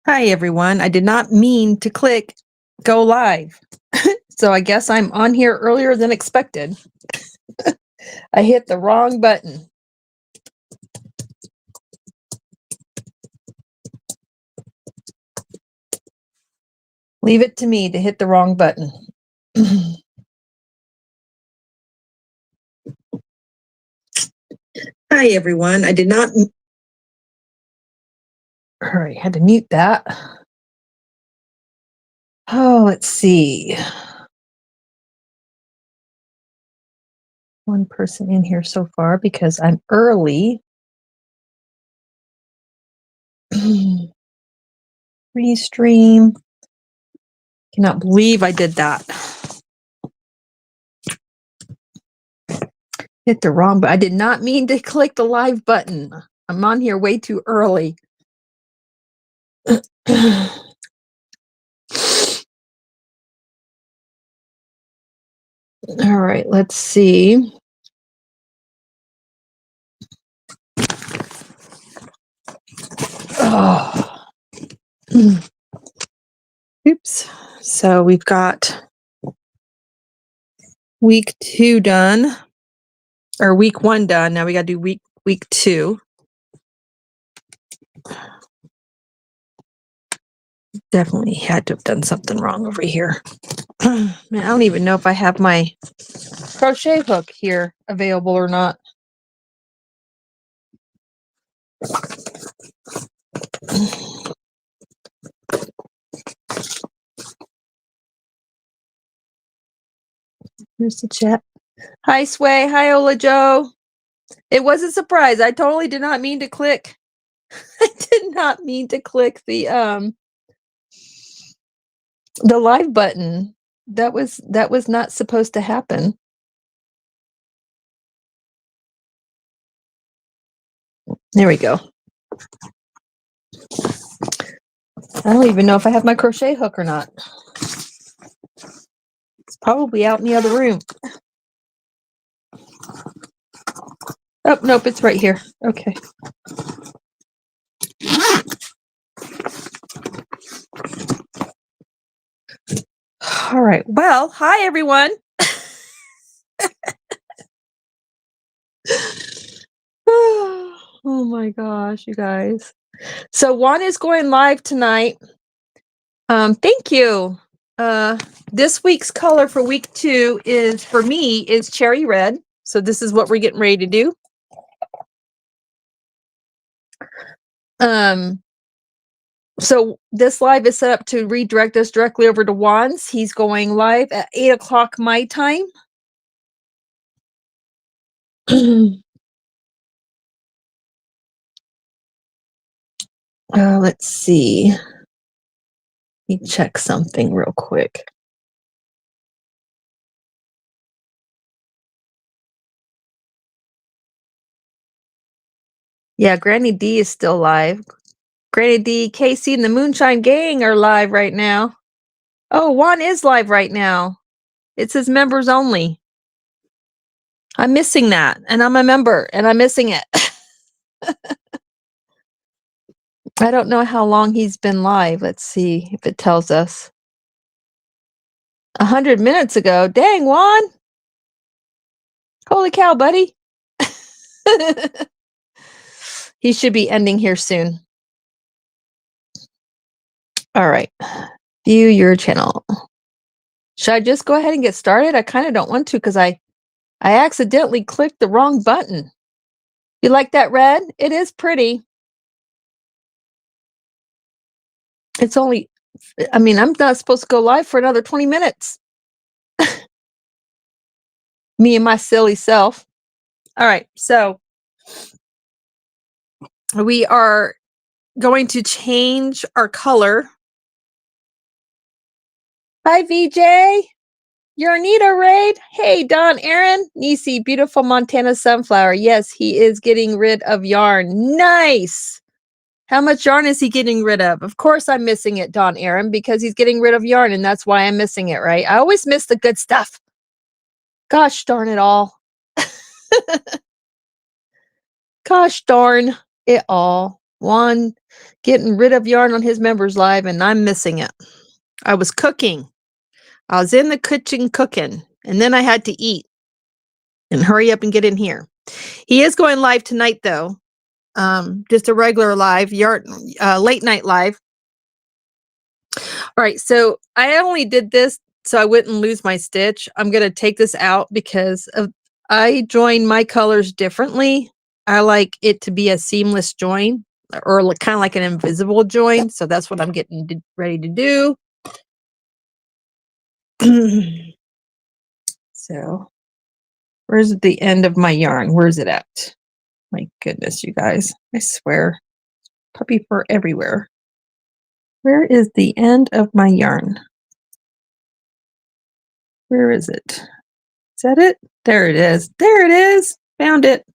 Hi, everyone. I did not mean to click go live. So I guess I'm on here earlier than expected. I hit the wrong button. Leave it to me to hit the wrong button. Hi, everyone. I did not. All right, had to mute that. Oh, let's see. One person in here so far because I'm early. Restream. Cannot believe I did that. Hit the wrong button. I did not mean to click the live button. I'm on here way too early. All right, let's see. Oh. Oops. So we've got week 2 done, or week 1 done. Now we got to do week 2. Definitely had to have done something wrong over here. Man, I don't even know if I have my crochet hook here available or not. Here's the chat. Hi, Sway. Hi, Ola Joe. It was a surprise. I totally did not mean to click. I did not mean to click the live button. That was not supposed to happen. There we go. I don't even know if I have my crochet hook or not. It's probably out in the other room. Oh, nope, it's right here. Okay. All right. Well, hi, everyone. Oh my gosh, you guys. So Juan is going live tonight. Thank you. This week's color for week 2 is, for me, is cherry red. So this is what we're getting ready to do. So this live is set up to redirect us directly over to Juan's. He's going live at 8 o'clock my time. Let's see. Let me check something real quick. Yeah, Granny D is still live. Granny D, Casey, and the Moonshine Gang are live right now. Oh, Juan is live right now. It says members only. I'm missing that, and I'm a member, and I'm missing it. I don't know how long he's been live. Let's see if it tells us. 100 minutes ago. Dang, Juan. Holy cow, buddy. He should be ending here soon. All right. View your channel. Should I just go ahead and get started? I kind of don't want to because I accidentally clicked the wrong button. You like that red? It is pretty. It's only, I mean, I'm not supposed to go live for another 20 minutes. Me and my silly self. All right. So we are going to change our color. Hi, VJ. You're Anita Raid. Hey, Don Aaron. Nisi, beautiful Montana sunflower. Yes, he is getting rid of yarn. Nice. How much yarn is he getting rid of? Of course I'm missing it, Don Aaron, because he's getting rid of yarn, and that's why I'm missing it, right? I always miss the good stuff. Gosh darn it all. Gosh darn it all. Juan getting rid of yarn on his members live, and I'm missing it. I was cooking. I was in the kitchen cooking, and then I had to eat and hurry up and get in here. He is going live tonight, though. Just a regular live, late night live. All right, so I only did this so I wouldn't lose my stitch. I'm going to take this out because I join my colors differently. I like it to be a seamless join or kind of like an invisible join. So that's what I'm getting ready to do. So where's the end of my yarn? Where's it at? My goodness, you guys, I swear, puppy fur everywhere. Where is the end of my yarn? Where is it? Is that it? There it is. There it is. Found it.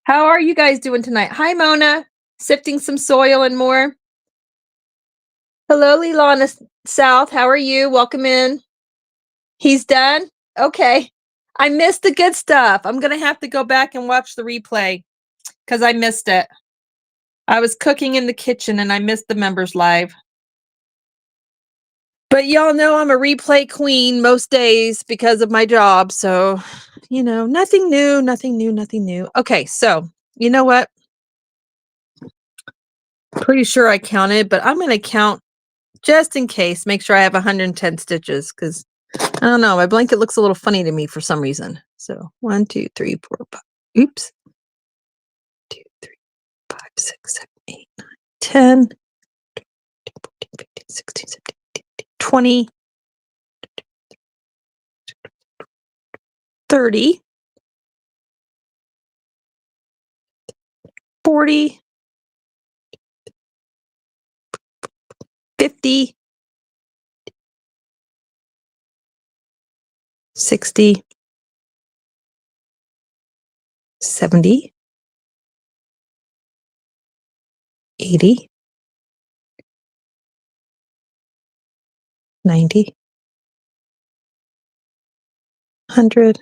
How are you guys doing tonight? Hi, Mona. Sifting some soil and more. Hello, Leilana South. How are you? Welcome in. He's done? Okay. I missed the good stuff. I'm going to have to go back and watch the replay because I missed it. I was cooking in the kitchen and I missed the members live. But y'all know I'm a replay queen most days because of my job. So, you know, nothing new, nothing new, nothing new. Okay, so you know what? Pretty sure I counted, but I'm going to count just in case. Make sure I have 110 stitches because I don't know. My blanket looks a little funny to me for some reason. So 1, 2, 3, 4, 5. Oops. 2, 3, 5, 6, 7, 8, 9, 10, 14, 15, 16, 17, 18, 20, 30, 40, 50, 60, 70, 80, 90, 100.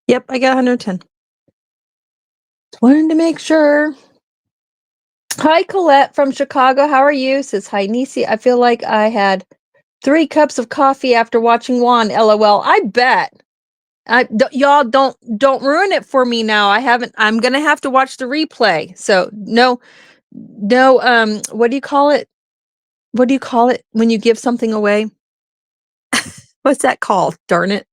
Yep, I got 110. Just wanted to make sure. Hi, Colette from Chicago. How are you? Says, hi, Nisi. I feel like I had 3 cups of coffee after watching Juan. LOL. I bet. Y'all don't ruin it for me now. I'm gonna have to watch the replay. So no, what do you call it? What do you call it when you give something away? What's that called? Darn it.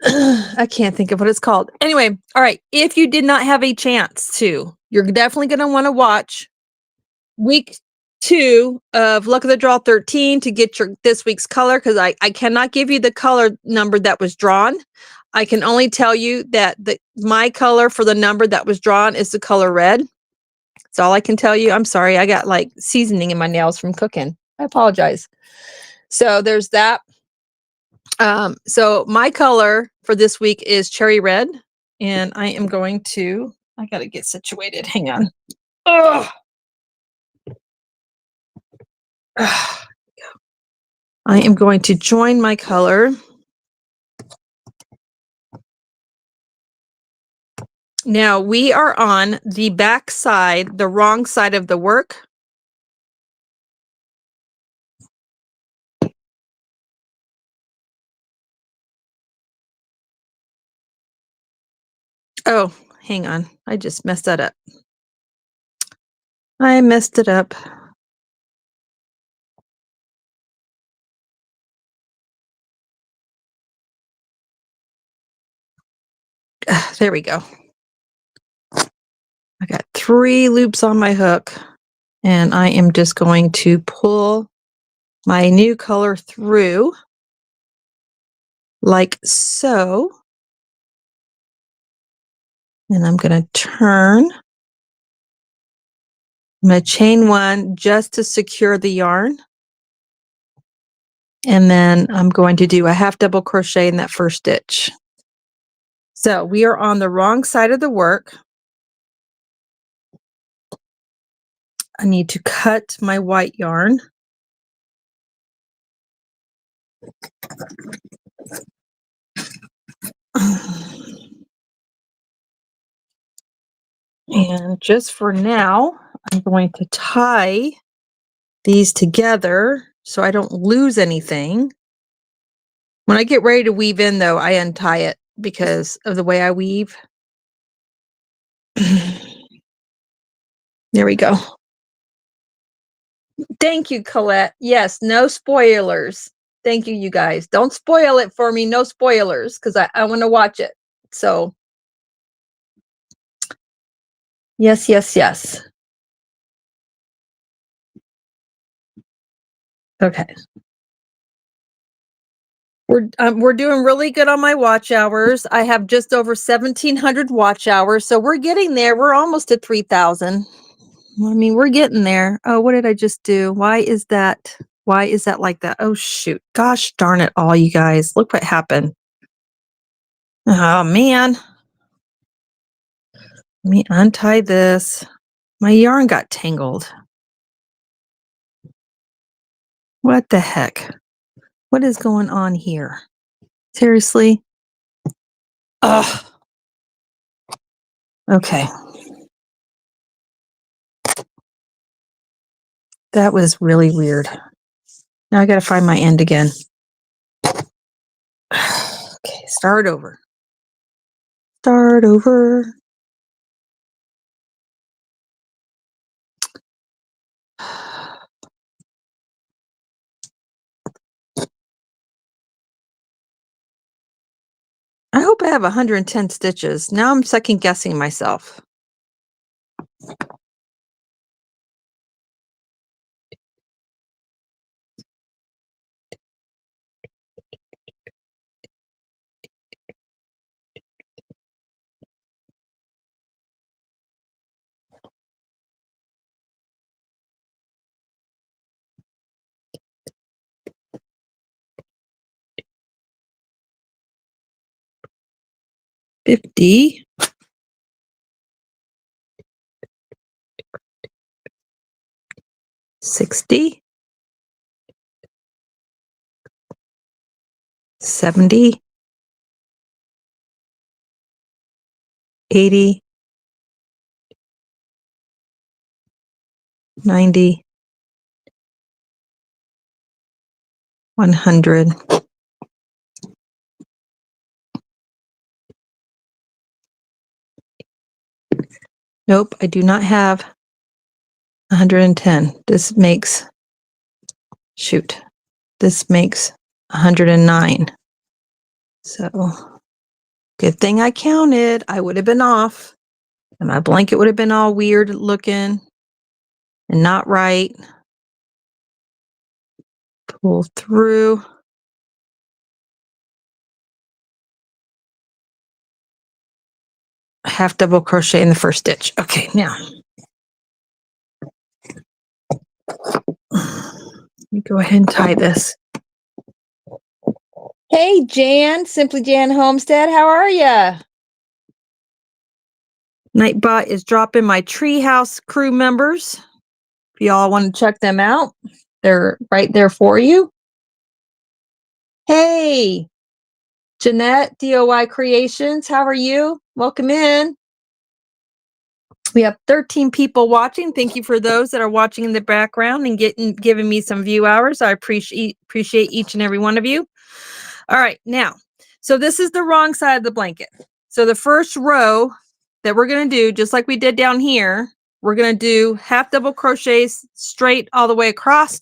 I can't think of what it's called. Anyway, all right. If you did not have a chance to, you're definitely going to want to watch week 2 of Luck of the Draw 13 to get this week's color, because I cannot give you the color number that was drawn. I can only tell you that my color for the number that was drawn is the color red. That's all I can tell you. I'm sorry. I got like seasoning in my nails from cooking. I apologize. So there's that. So my color for this week is cherry red, and I am going to, I got to get situated. Hang on. Oh. I am going to join my color. Now we are on the back side, the wrong side of the work. Oh, hang on. I just messed that up. I messed it up. There we go. I got 3 loops on my hook, and I am just going to pull my new color through like so. And I'm going to turn. I'm going to chain 1 just to secure the yarn. And then I'm going to do a half double crochet in that first stitch. So we are on the wrong side of the work. I need to cut my white yarn. And just for now, I'm going to tie these together so I don't lose anything. When I get ready to weave in, though, I untie it because of the way I weave. There we go. Thank you, Colette. Yes, no spoilers. Thank you, you guys. Don't spoil it for me. No spoilers, because I want to watch it. So, yes, yes, yes. Okay. We're doing really good on my watch hours. I have just over 1,700 watch hours, so we're getting there. We're almost at 3,000. I mean, we're getting there. Oh, what did I just do? Why is that? Why is that like that? Oh, shoot. Gosh darn it all, you guys. Look what happened. Oh, man. Let me untie this. My yarn got tangled. What the heck? What is going on here? Seriously? Ugh. Okay. That was really weird. Now I got to find my end again. Okay, start over. Start over. I hope I have 110 stitches. Now I'm second guessing myself. $50. 60, 70, 80, 90, 100. Nope, I do not have 110. This makes 109. So good thing I counted. I would have been off. And my blanket would have been all weird looking and not right. Pull through. Half double crochet in the first stitch. Okay, now. Let me go ahead and tie this. Hey, Jan, Simply Jan Homestead, how are ya? Nightbot is dropping my treehouse crew members. If y'all want to check them out, they're right there for you. Hey, Jeanette, DOI Creations, how are you? Welcome in. We have 13 people watching. Thank you for those that are watching in the background and giving me some view hours. I appreciate each and every one of you. All right, now, so this is the wrong side of the blanket. So the first row that we're going to do, just like we did down here, we're going to do half double crochets straight all the way across,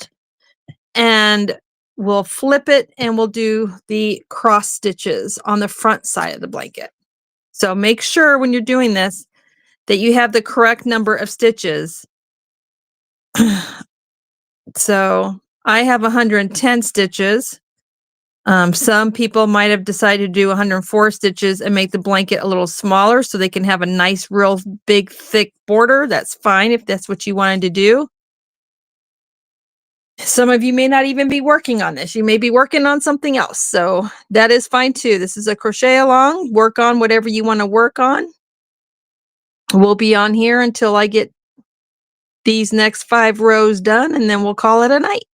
and we'll flip it and we'll do the cross stitches on the front side of the blanket. So make sure when you're doing this that you have the correct number of stitches. So I have 110 stitches. Some people might have decided to do 104 stitches and make the blanket a little smaller so they can have a nice, real big, thick border. That's fine if that's what you wanted to do. Some of you may not even be working on this. You may be working on something else. So that is fine too. This is a crochet along. Work on whatever you want to work on. We'll be on here until I get these next 5 rows done, and then we'll call it a night.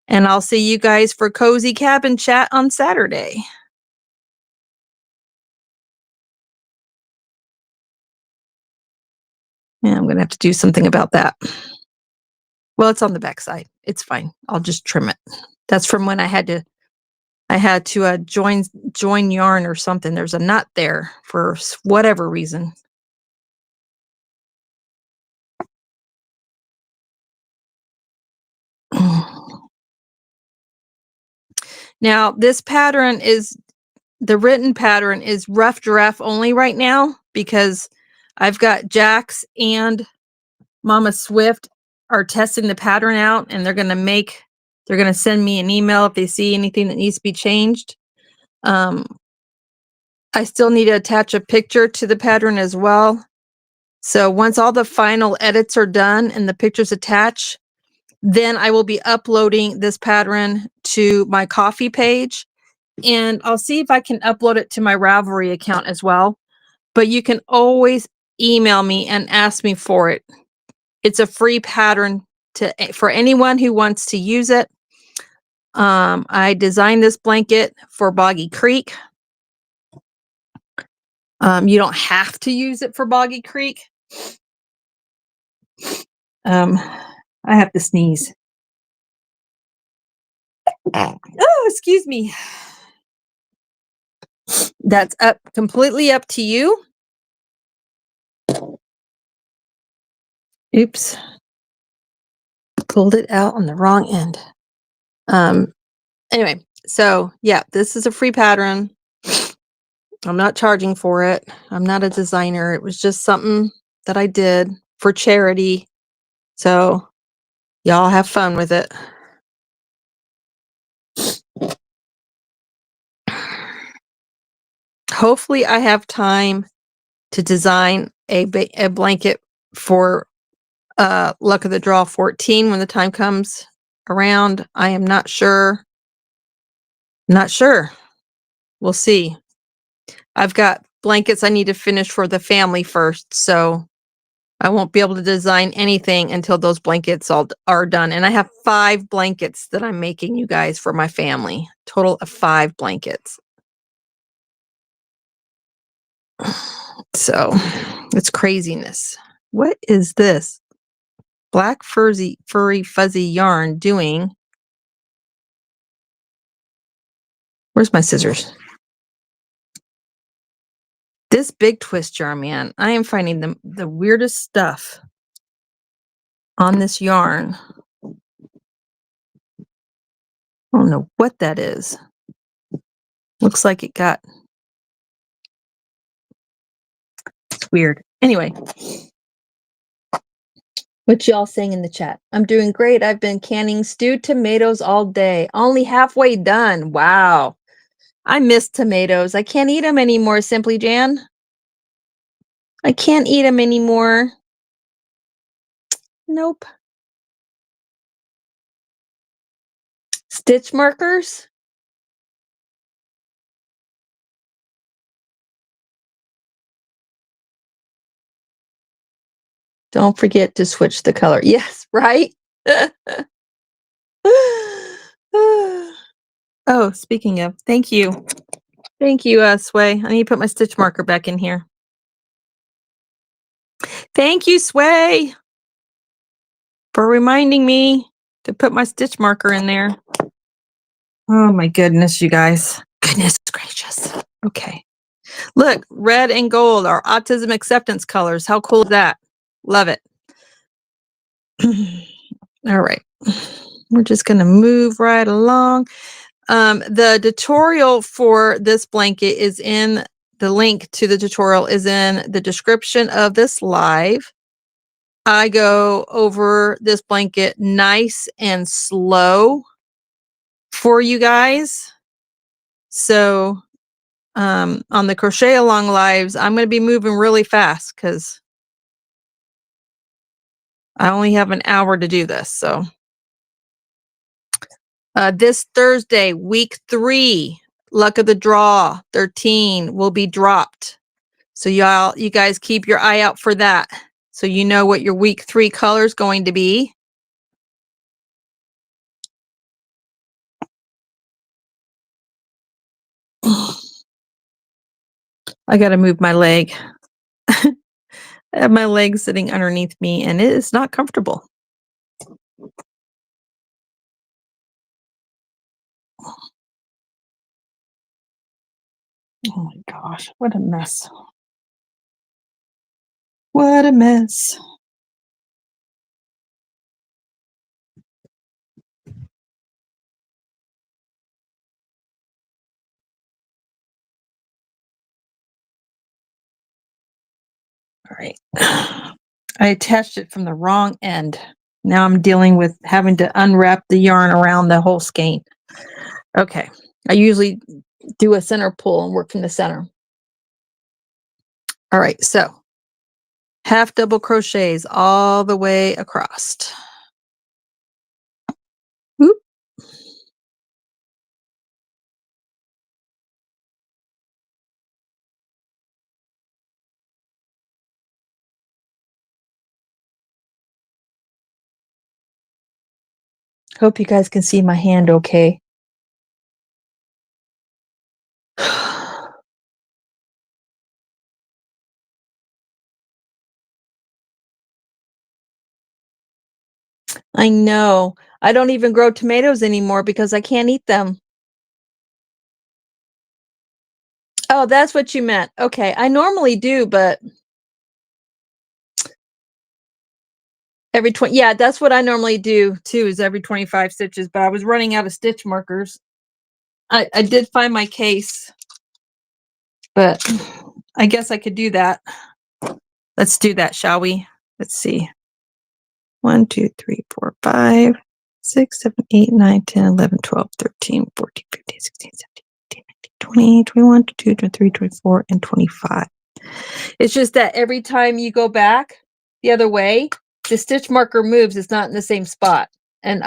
And I'll see you guys for Cozy Cabin Chat on Saturday. Yeah, I'm gonna have to do something about that. Well, it's on the back side. It's fine. I'll just trim it. That's from when I had to join yarn or something. There's a nut there for whatever reason. Now, this pattern is the written pattern is rough giraffe only right now because I've got Jax and Mama Swift are testing the pattern out, and they're going to send me an email if they see anything that needs to be changed. I still need to attach a picture to the pattern as well. So once all the final edits are done and the pictures attached, then I will be uploading this pattern to my Coffee page, and I'll see if I can upload it to my Ravelry account as well. But you can always email me and ask me for it. It's a free pattern for anyone who wants to use it. I designed this blanket for Boggy Creek. You don't have to use it for Boggy Creek. I have to sneeze. Oh, excuse me. That's completely up to you. Oops. Pulled it out on the wrong end. Anyway, so yeah, this is a free pattern. I'm not charging for it. I'm not a designer. It was just something that I did for charity. So y'all have fun with it. Hopefully I have time to design a blanket for Luck of the Draw 14 when the time comes around. I am not sure. Not sure. We'll see. I've got blankets I need to finish for the family first, so I won't be able to design anything until those blankets all are done. And I have 5 blankets that I'm making, you guys, for my family. Total of 5 blankets. So it's craziness. What is this? Black furry fuzzy yarn doing. Where's my scissors? This big twist yarn, man. I am finding the weirdest stuff on this yarn. I don't know what that is. Looks like it got. It's weird. Anyway. What y'all saying in the chat? I'm doing great. I've been canning stewed tomatoes all day. Only halfway done. Wow. I miss tomatoes. I can't eat them anymore, Simply Jan. I can't eat them anymore. Nope. Stitch markers? Don't forget to switch the color. Yes, right? Oh, speaking of, thank you. Thank you, Sway. I need to put my stitch marker back in here. Thank you, Sway, for reminding me to put my stitch marker in there. Oh my goodness, you guys. Goodness gracious. Okay. Look, red and gold are autism acceptance colors. How cool is that? Love it. All right. We're just going to move right along. The tutorial for this blanket is in the link to the tutorial is in the description of this live. I go over this blanket nice and slow for you guys. So on the crochet along lives, I'm going to be moving really fast because I only have an hour to do this. So this Thursday, week 3, Luck of the Draw 13 will be dropped. So you guys keep your eye out for that. So you know what your week 3 color is going to be. I got to move my leg. I have my legs sitting underneath me, and it is not comfortable. Oh my gosh, what a mess. What a mess. All right. I attached it from the wrong end. Now I'm dealing with having to unwrap the yarn around the whole skein. Okay. I usually do a center pull and work from the center. All right. So half double crochets all the way across. Whoop. Hope you guys can see my hand okay. I know. I don't even grow tomatoes anymore because I can't eat them. Oh, that's what you meant. Okay. I normally do, but every 20, yeah, that's what I normally do too, is every 25 stitches, but I was running out of stitch markers. I did find my case, but I guess I could do that. Let's do that, shall we? Let's see. 1, 2, 3, 4, 5, 6, 7, 8, 9, 10, 11, 12, 13, 14, 15, 16, 17, 18, 19, 20, 21, 22, 23, 24, and 25. It's just that every time you go back the other way, the stitch marker moves. It's not in the same spot. And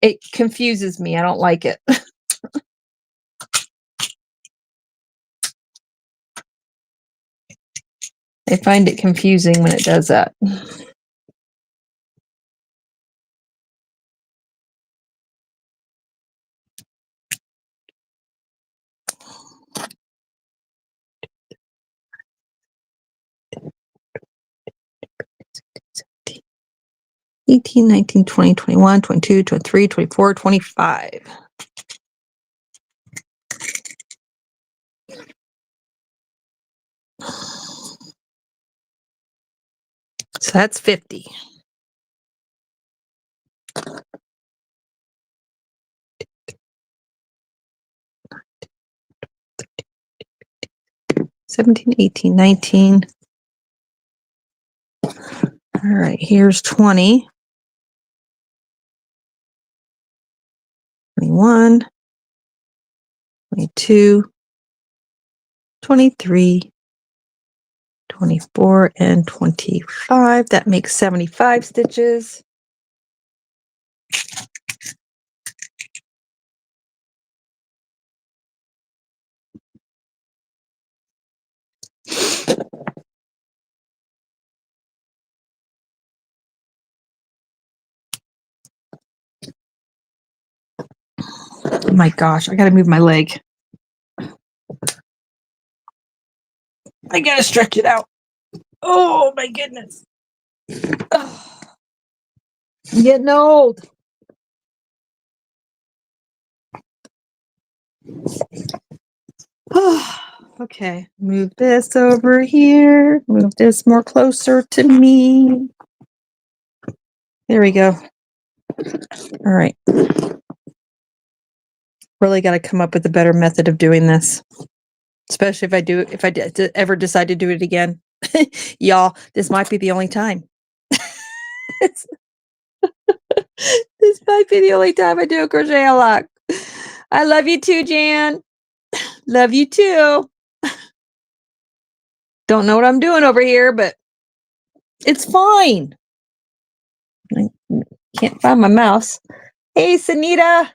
it confuses me. I don't like it. I find it confusing when it does that. Eighteen, 19, 20, 21, 22, 23, 24, 25. So that's 50. $17, 18, 19. All right, here's 20. 21, 22, 23, 24, and 25. That makes 75 stitches. Oh my gosh, I gotta move my leg. I gotta stretch it out. Oh my goodness. Oh, I'm getting old. Okay, move this over here. Move this more closer to me. There we go. All right. Really got to come up with a better method of doing this, especially if I ever decide to do it again. Y'all, this might be the only time. This might be the only time I do a crochet a lock. I love you too, Jan. Love you too. Don't know what I'm doing over here, but it's fine. I can't find my mouse. Hey, Sanita.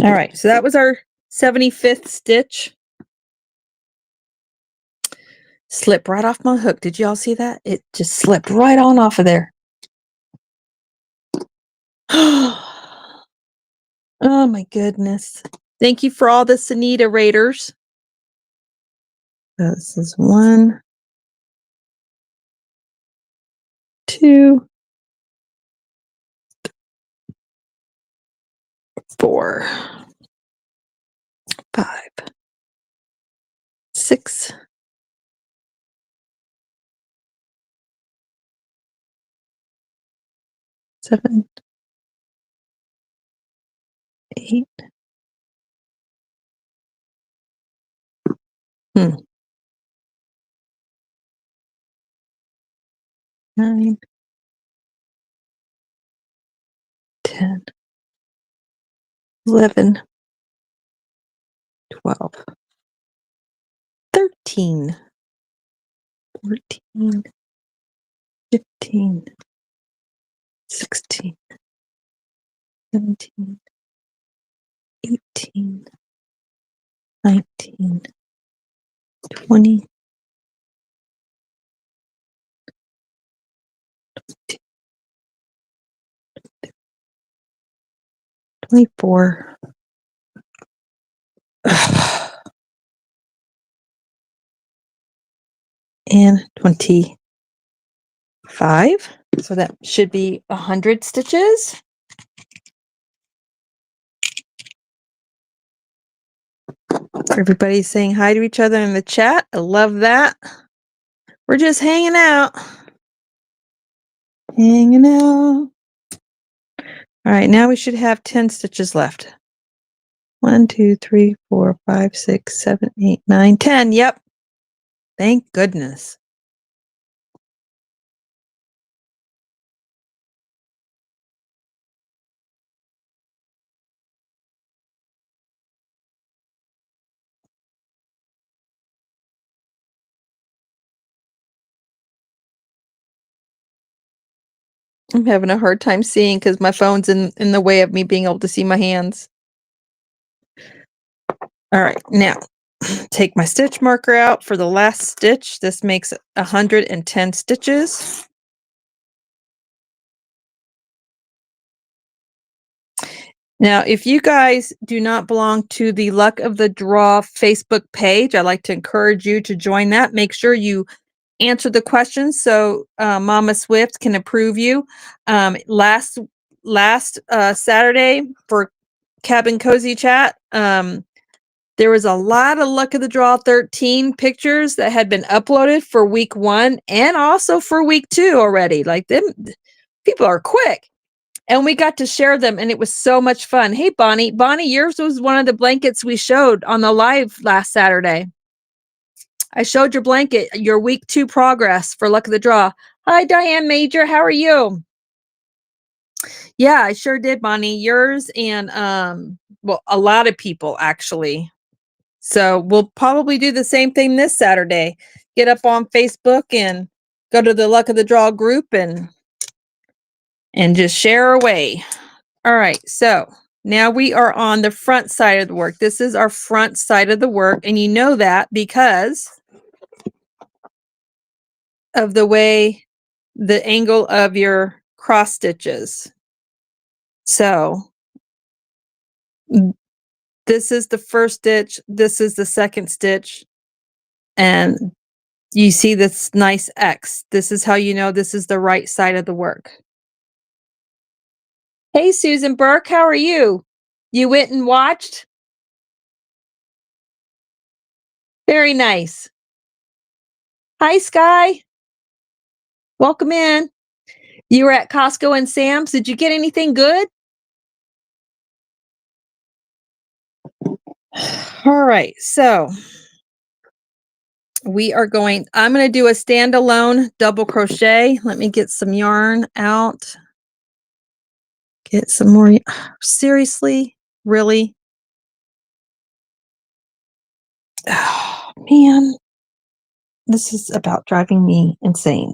All right, so that was our 75th stitch. Slipped right off my hook. Did y'all see that? It just slipped right on off of there. Oh my goodness. Thank you for all the Sanita Raiders. This is 1, 2, 4, 5, 6, 7, 8. 9, 10, 11, 12, 13, 14, 15, 16, 17, 18, 19, 20, 24, and 25. So that should be 100 stitches. Everybody's saying hi to each other in the chat. I love that. We're just hanging out. Hanging out. All right, now we should have 10 stitches left. 1, 2, 3, 4, 5, 6, 7, 8, 9, 10. Yep. Thank goodness. I'm having a hard time seeing because my phone's in the way of me being able to see my hands. All right, now take my stitch marker out for the last stitch. This makes 110 stitches. Now, if you guys do not belong to the Luck of the Draw Facebook page, I'd like to encourage you to join that. Make sure you answer the questions so Mama Swift can approve you. Last Saturday for Cabin Cozy Chat, there was a lot of Luck of the Draw 13 pictures that had been uploaded for week 1 and also for week 2 already. Like them, people are quick. And we got to share them, and it was so much fun. Hey, Bonnie. Bonnie, yours was one of the blankets we showed on the live last Saturday. I showed your blanket, your week 2 progress for Luck of the Draw. Hi, Diane Major. How are you? Yeah, I sure did, Bonnie. Yours and, well, a lot of people, actually. So we'll probably do the same thing this Saturday. Get up on Facebook and go to the Luck of the Draw group and just share away. All right, so now we are on the front side of the work. This is our front side of the work, and you know that because of the way the angle of your cross stitches. So this is the first stitch, this is the second stitch, and you see this nice X. This is how you know this is the right side of the work. Hey, Susan Burke, how are you? You went and watched? Very nice. Hi, Sky. Welcome in. You were at Costco and Sam's. Did you get anything good? All right, so I'm going to do a standalone double crochet. Let me get some yarn out. Get some more. Seriously? Really? Oh, man. This is about driving me insane.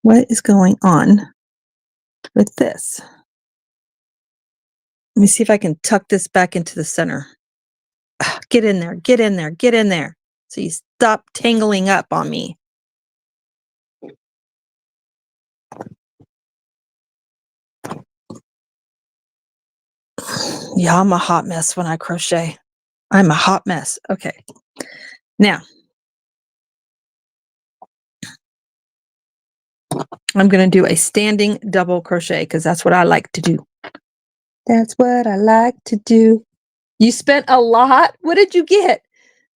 What is going on with this? Let me see if I can tuck this back into the center. Get in there, get in there, get in there. So you stop tangling up on me. Yeah, I'm a hot mess when I crochet. I'm a hot mess. Okay. Now, I'm going to do a standing double crochet because that's what I like to do. That's what I like to do. You spent a lot? What did you get?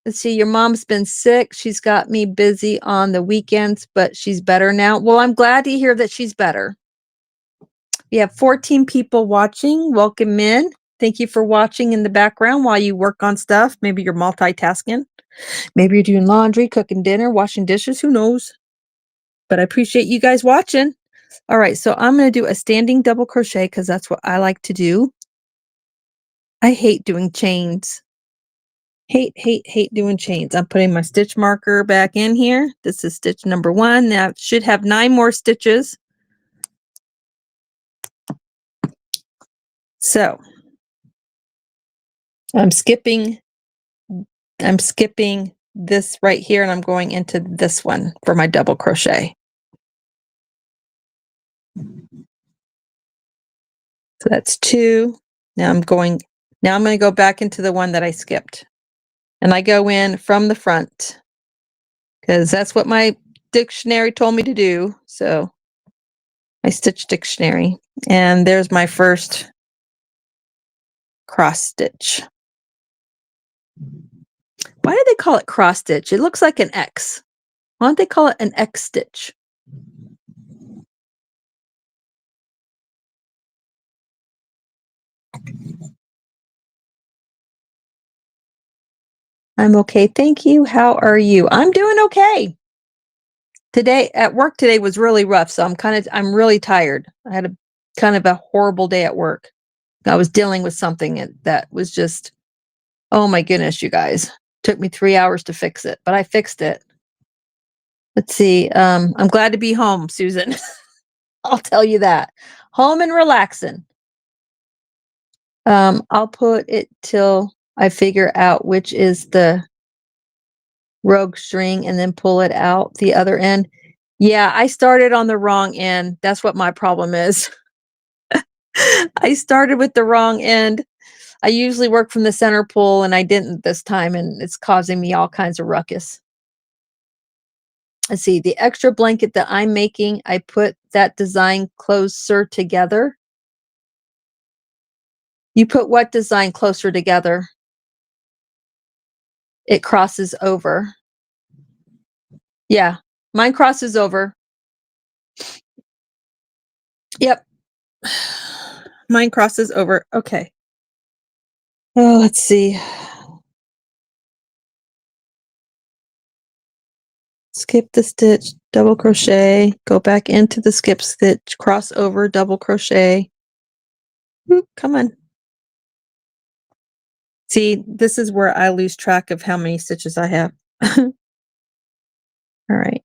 Let's see, your mom's been sick. She's got me busy on the weekends, but she's better now. Well, I'm glad to hear that she's better. We have 14 people watching. Welcome in. Thank you for watching in the background while you work on stuff. Maybe you're multitasking. Maybe you're doing laundry, cooking dinner, washing dishes. Who knows? But I appreciate you guys watching. All right, so I'm going to do a standing double crochet because that's what I like to do. I hate doing chains. Hate doing chains. I'm putting my stitch marker back in here. This is stitch number 1. Now it should have 9 more stitches. So I'm skipping this right here and I'm going into this one for my double crochet. So that's 2. Now I'm going to go back into the one that I skipped. And I go in from the front because that's what my dictionary told me to do. So my stitch dictionary. And there's my first cross stitch. Why do they call it cross stitch? It looks like an X. Why don't they call it an X stitch? I'm okay. Thank you. How are you? I'm doing okay. Today at work today was really rough. So I'm really tired. I had a kind of a horrible day at work. I was dealing with something that was just, oh my goodness, you guys. Took me 3 hours to fix it, but I fixed it. Let's see. I'm glad to be home, Susan. I'll tell you that. Home and relaxing. I'll put it till I figure out which is the rogue string and then pull it out the other end. Yeah, I started on the wrong end. That's what my problem is. I started with the wrong end. I usually work from the center pull and I didn't this time and it's causing me all kinds of ruckus. Let's see, the extra blanket that I'm making, I put that design closer together. You put what design closer together? It crosses over. Yeah, mine crosses over. Yep. Mine crosses over. Okay. Oh, let's see. Skip the stitch, double crochet, go back into the skip stitch, cross over, double crochet. Ooh, come on. See, this is where I lose track of how many stitches I have. All right.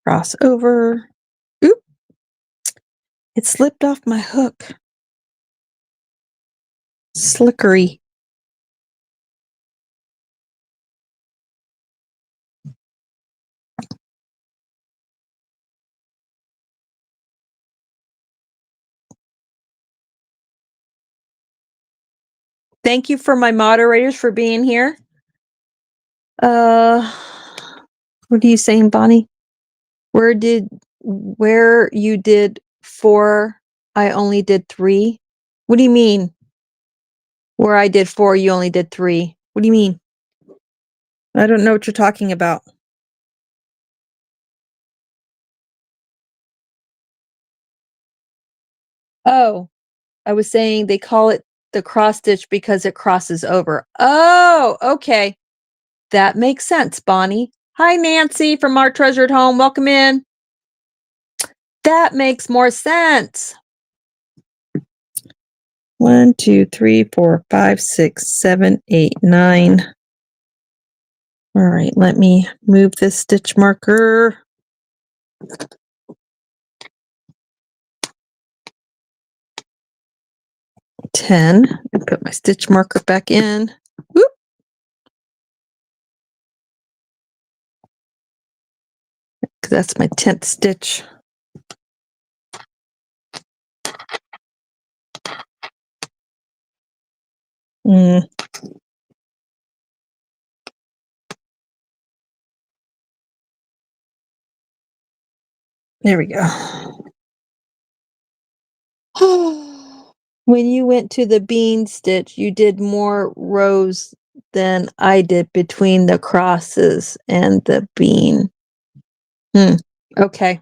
Cross over. Oop. It slipped off my hook. Slickery. Thank you for my moderators for being here. What are you saying, Bonnie? Where you did 4, I only did 3? What do you mean? Where I did 4, you only did 3. What do you mean? I don't know what you're talking about. Oh, I was saying they call it the cross stitch because it crosses over. Oh, okay. That makes sense, Bonnie. Hi, Nancy from Our Treasured Home. Welcome in. That makes more sense. 1, 2, 3, 4, 5, 6, 7, 8, 9. All right, let me move this stitch marker. 10. I put my stitch marker back in. Whoop. That's my 10th stitch. There we go. When you went to the bean stitch, you did more rows than I did between the crosses and the bean. Okay.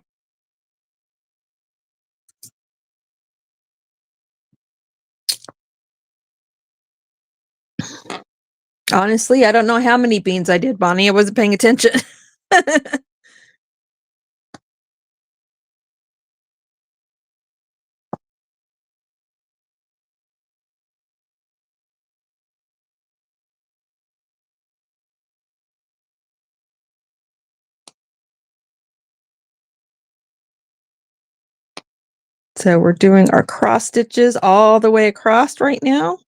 Honestly, I don't know how many beans I did, Bonnie. I wasn't paying attention. So we're doing our cross stitches all the way across right now.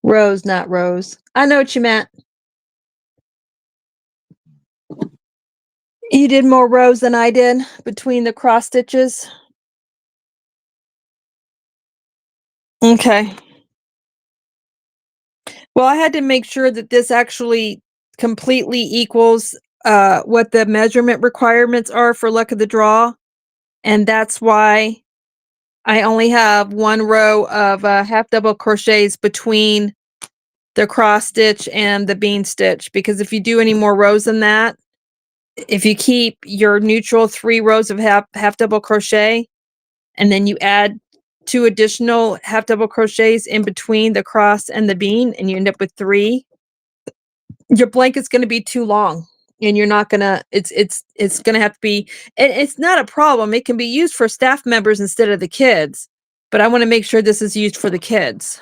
Rows, not rows. I know what you meant. You did more rows than I did between the cross stitches. Okay. Well, I had to make sure that this actually completely equals what the measurement requirements are for luck of the draw. And that's why I only have one row of half double crochets between the cross stitch and the bean stitch, because if you do any more rows than that, if you keep your neutral 3 rows of half double crochet and then you add 2 additional half double crochets in between the cross and the bean and you end up with 3, your blanket's going to be too long and you're not going to it's going to have to be, and it's not a problem. It can be used for staff members instead of the kids, but I want to make sure this is used for the kids.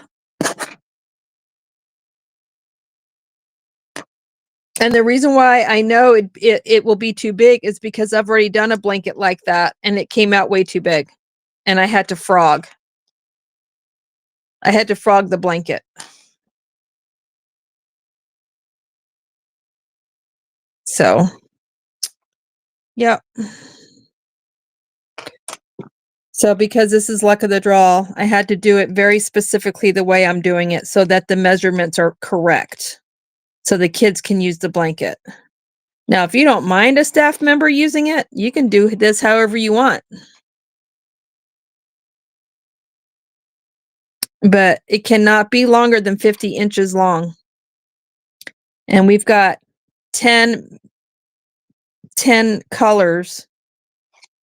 And the reason why I know it will be too big is because I've already done a blanket like that and it came out way too big and I had to frog. I had to frog the blanket. So, yeah. So because this is luck of the draw, I had to do it very specifically the way I'm doing it so that the measurements are correct. So the kids can use the blanket. Now, if you don't mind a staff member using it, you can do this however you want. But it cannot be longer than 50 inches long. And we've got 10 colors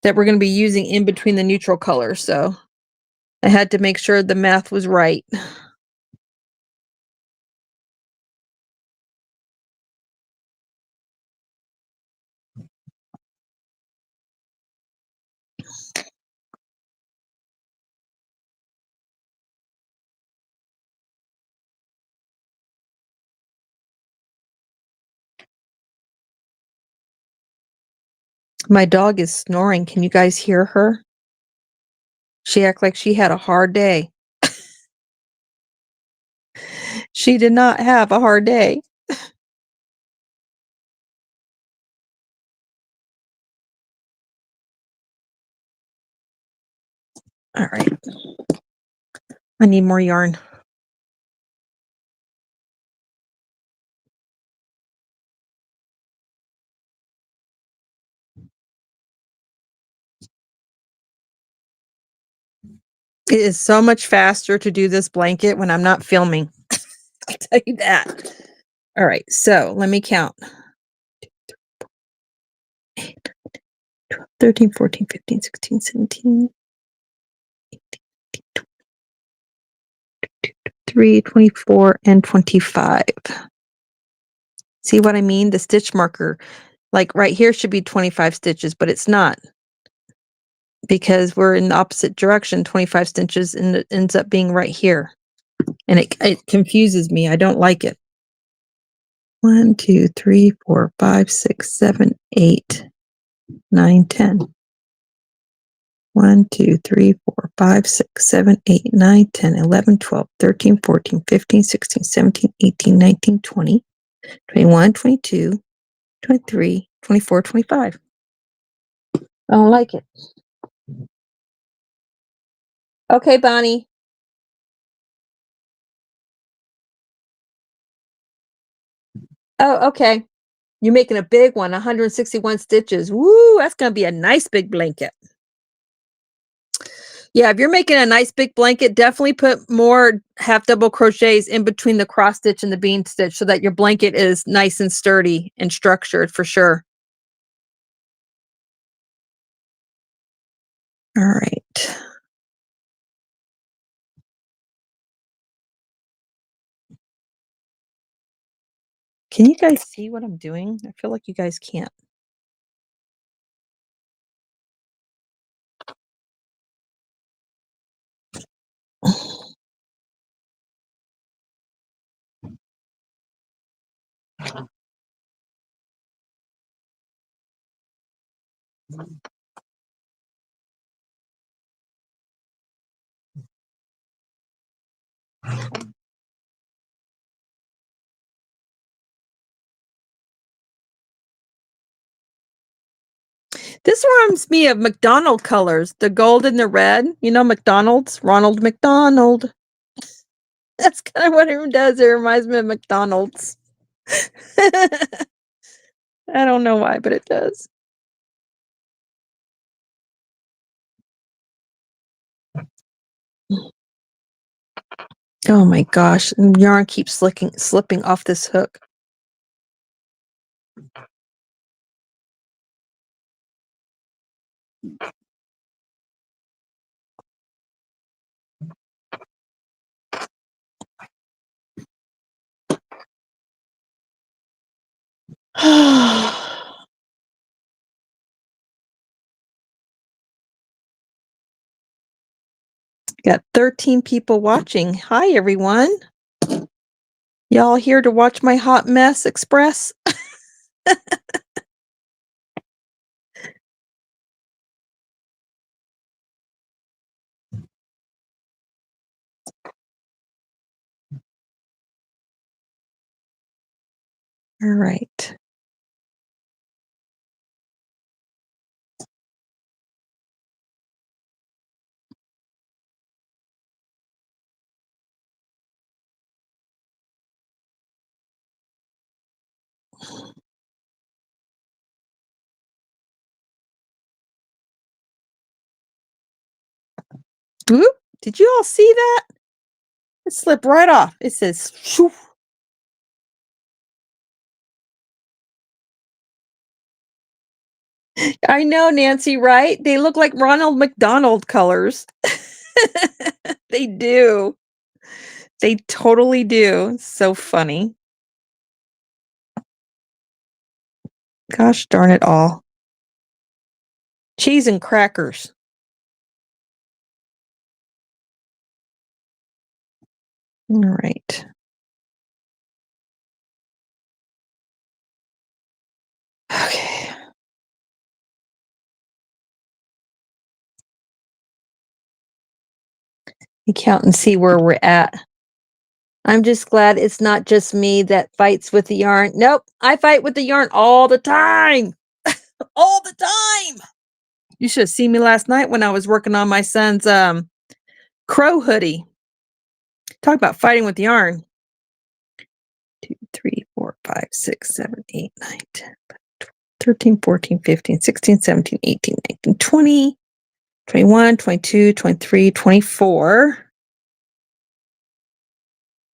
that we're going to be using in between the neutral colors. So I had to make sure the math was right. My dog is snoring. Can you guys hear her? She acted like she had a hard day. She did not have a hard day. All right. I need more yarn. It is so much faster to do this blanket when I'm not filming. I'll tell you that. All right, so let me count. 13, 14, 15, 16, 17, 3, 24, and 25. See what I mean? The stitch marker, like right here should be 25 stitches, but it's not. Because we're in the opposite direction, 25 stitches, and it ends up being right here. And it confuses me. I don't like it. 1, 2, 3, 4, 5, 6, 7, 8, 9, 10. 1, 2, 3, 4, 5, 6, 7, 8, 9, 10, 11, 12, 13, 14, 15, 16, 17, 18, 19, 20, 21, 22, 23, 24, 25. I don't like it. Okay, Bonnie. Oh, okay. You're making a big one, 161 stitches. Woo, that's going to be a nice big blanket. Yeah, if you're making a nice big blanket, definitely put more half double crochets in between the cross stitch and the bean stitch so that your blanket is nice and sturdy and structured for sure. All right. Can you guys see what I'm doing? I feel like you guys can't. This reminds me of McDonald colors, the gold and the red. You know McDonald's? Ronald McDonald. That's kind of what it does. It reminds me of McDonald's. I don't know why, but it does. Oh my gosh, yarn keeps slipping off this hook. Got 13 people watching. Hi, everyone. Y'all here to watch my hot mess express? All right. Whoop. Did you all see that? It slipped right off. It says, shoo. I know, Nancy, right? They look like Ronald McDonald colors. They do. They totally do. So funny. Gosh darn it all. Cheese and crackers. All right. Okay. You count and see where we're at. I'm just glad it's not just me that fights with the yarn. Nope, I fight with the yarn all the time. All the time. You should have seen me last night when I was working on my son's crow hoodie. Talk about fighting with yarn. 2, 3, 4, 5, 6, 7, 8, 9, 10, 13, 14, 15, 16, 17, 18, 19, 20, 21, 22, 23, 24.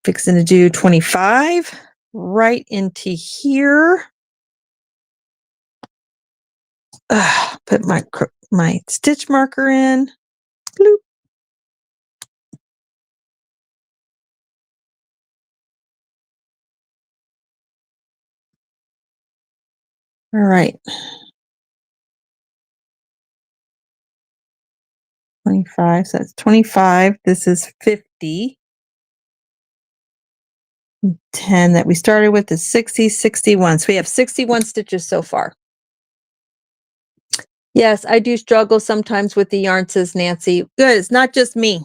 Fixing to do 25 right into here. Put my stitch marker in. Bloop. All right. 25, so that's 25. This is 50. 10 that we started with is 60, 61. So we have 61 stitches so far. Yes, I do struggle sometimes with the yarn, says Nancy. Good, it's not just me.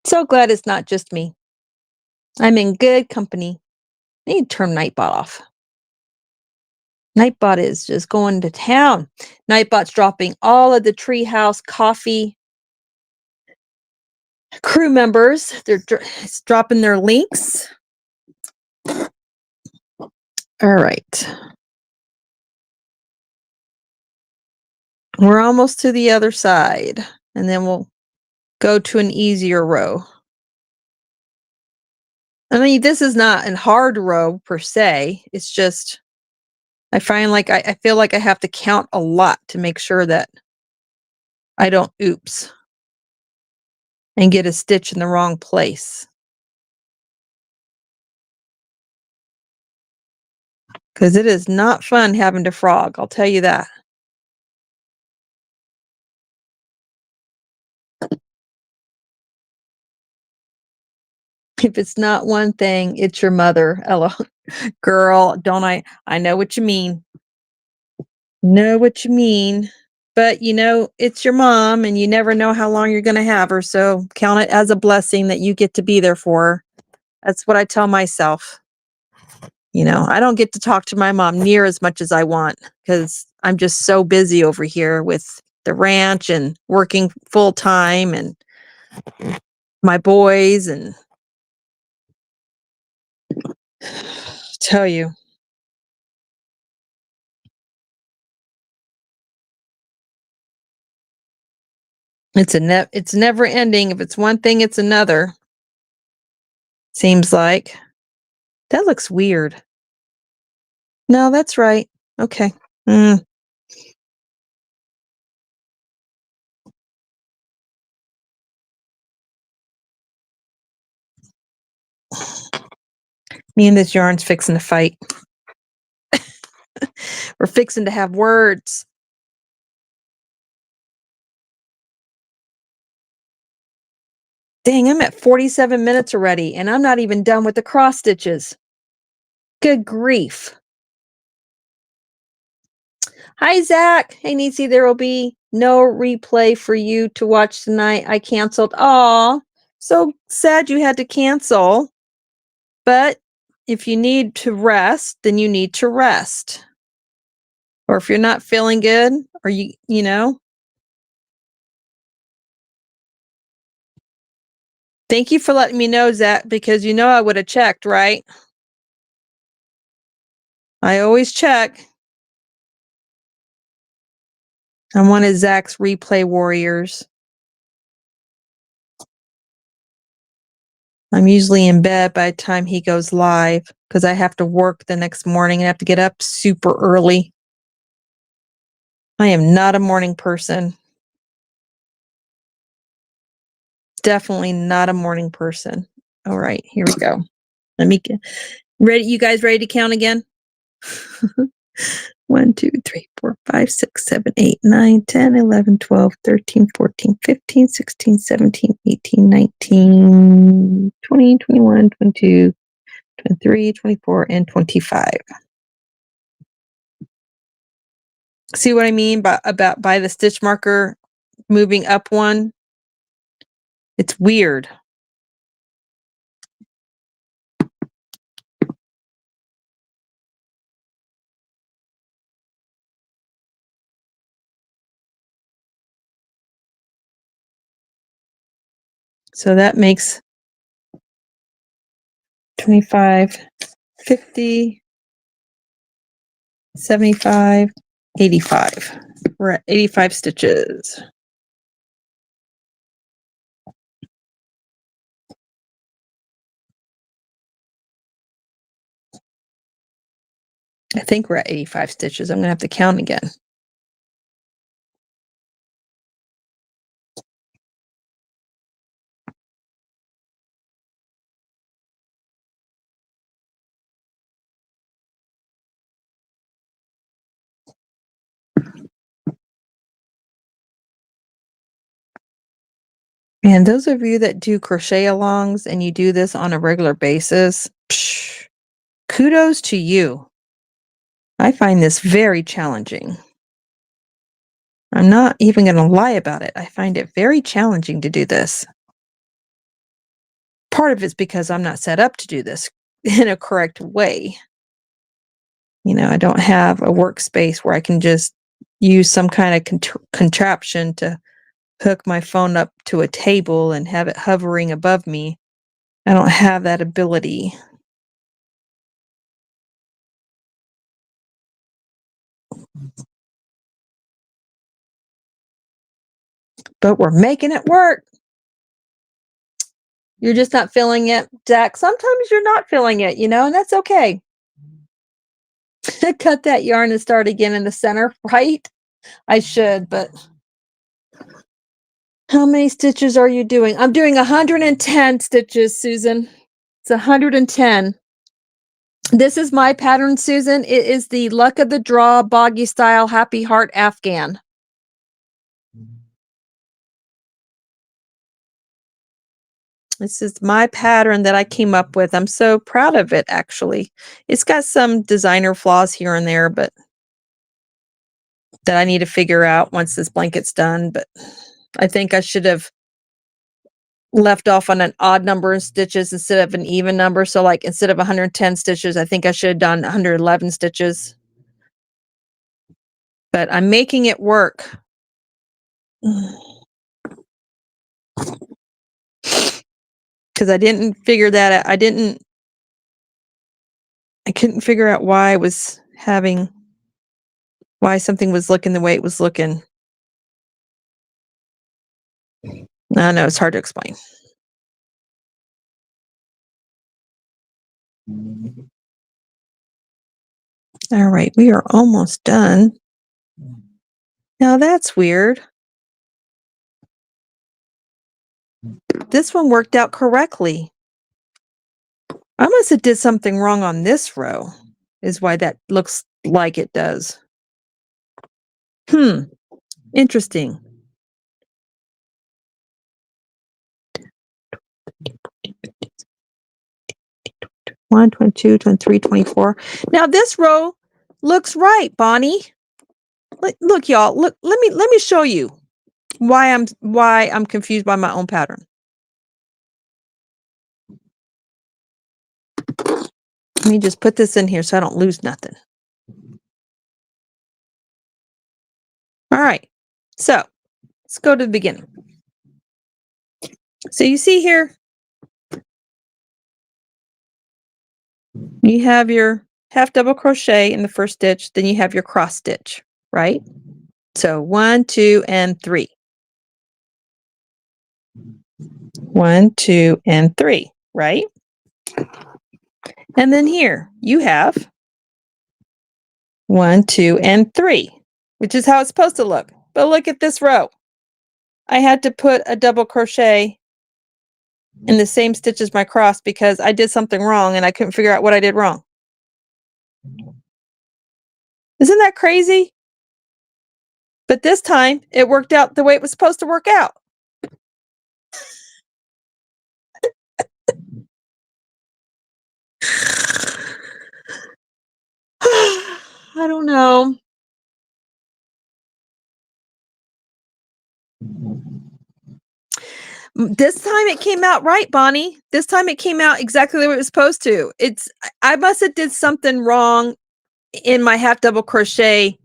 So glad it's not just me. I'm in good company. I need to turn Nightbot off. Nightbot is just going to town. Nightbot's dropping all of the Treehouse Coffee crew members. It's dropping their links. All right. We're almost to the other side, and then we'll go to an easier row. I mean, this is not a hard row per se. It's just, I find like I feel like I have to count a lot to make sure that I don't oops and get a stitch in the wrong place. Because it is not fun having to frog, I'll tell you that. If it's not one thing, it's your mother. Ella, girl, don't I know what you mean. Know what you mean. But you know, it's your mom and you never know how long you're going to have her. So count it as a blessing that you get to be there for her. That's what I tell myself. You know, I don't get to talk to my mom near as much as I want because I'm just so busy over here with the ranch and working full time and my boys and tell you. It's never ending. If it's one thing, it's another. Seems like. That looks weird. No, that's right. Okay. Mm. Me and this yarn's fixing to fight. We're fixing to have words. Dang, I'm at 47 minutes already, and I'm not even done with the cross stitches. Good grief. Hi, Zach. Hey, Nisi, there will be no replay for you to watch tonight. I canceled. Aw, so sad you had to cancel. But if you need to rest, then you need to rest. Or if you're not feeling good, or you know. Thank you for letting me know, Zach, because you know I would have checked, right? I always check. I'm one of Zach's replay warriors. I'm usually in bed by the time he goes live because I have to work the next morning and have to get up super early. I am not a morning person. Definitely not a morning person. All right, here we go. Let me get ready. You guys ready to count again? 1, 2, 3, 4, 5, 6, 7, 8, 9, 10, 11, 12, 13, 14, 15, 16, 17, 18, 19, 20, 21, 22, 23, 24, and 25. See what I mean by the stitch marker moving up one? It's weird. So that makes 25, 50, 75, 85. We're at 85 stitches. I think we're at 85 stitches. I'm going to have to count again. And those of you that do crochet alongs and you do this on a regular basis, kudos to you. I find this very challenging. I'm not even going to lie about it. I find it very challenging to do this. Part of it's because I'm not set up to do this in a correct way. You know, I don't have a workspace where I can just use some kind of contraption to hook my phone up to a table and have it hovering above me. I don't have that ability. But we're making it work. You're just not feeling it, Jack. Sometimes you're not feeling it, you know, and that's okay. Cut that yarn and start again in the center, right? I should, but how many stitches are you doing? I'm doing 110 stitches, Susan. It's 110. This is my pattern, Susan. It is the Luck of the Draw Boggy Style Happy Heart Afghan. This is my pattern that I came up with. I'm so proud of it, actually. It's got some designer flaws here and there, but that I need to figure out once this blanket's done. But I think I should have left off on an odd number of stitches instead of an even number. So like instead of 110 stitches, I think I should have done 111 stitches. But I'm making it work. Because I didn't figure that out. I couldn't figure out why something was looking the way it was looking. I know, it's hard to explain. All right, we are almost done. Now that's weird. This one worked out correctly. I must have did something wrong on this row, is why that looks like it does. Interesting. One, 22, 23, 24. Now this row looks right, Bonnie. Look, y'all. Look, let me show you why I'm confused by my own pattern. Let me just put this in here so I don't lose nothing. All right. So let's go to the beginning. So you see here, you have your half double crochet in the first stitch, then you have your cross stitch, right? So 1, 2, and 3. 1, 2, and 3, right? And then here you have 1, 2, and 3, which is how it's supposed to look. But look at this row. I had to put a double crochet in the same stitch as my cross because I did something wrong and I couldn't figure out what I did wrong. Isn't that crazy? But this time it worked out the way it was supposed to work out. I don't know. This time it came out right, Bonnie. This time it came out exactly the way it was supposed to. I must have did something wrong in my half double crochet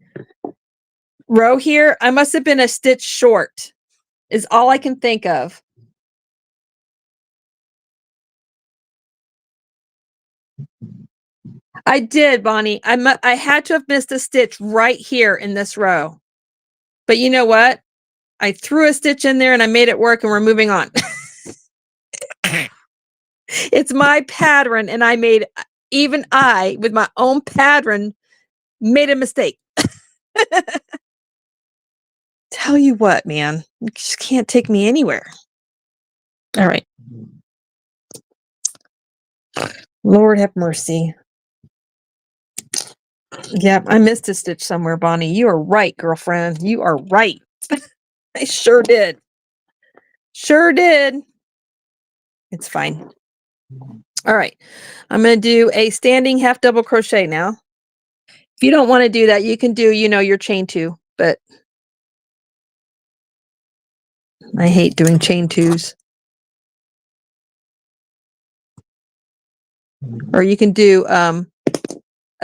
row here. I must have been a stitch short is all I can think of. I did, Bonnie. I had to have missed a stitch right here in this row. But you know what? I threw a stitch in there and I made it work and we're moving on. It's my pattern and even I, with my own pattern, made a mistake. Tell you what, man, you just can't take me anywhere. All right. Lord have mercy. Yep, I missed a stitch somewhere, Bonnie. You are right, girlfriend. You are right. I sure did. Sure did. It's fine. All right. I'm going to do a standing half double crochet now. If you don't want to do that, you can do, your chain 2, but I hate doing chain 2s. Or you can do a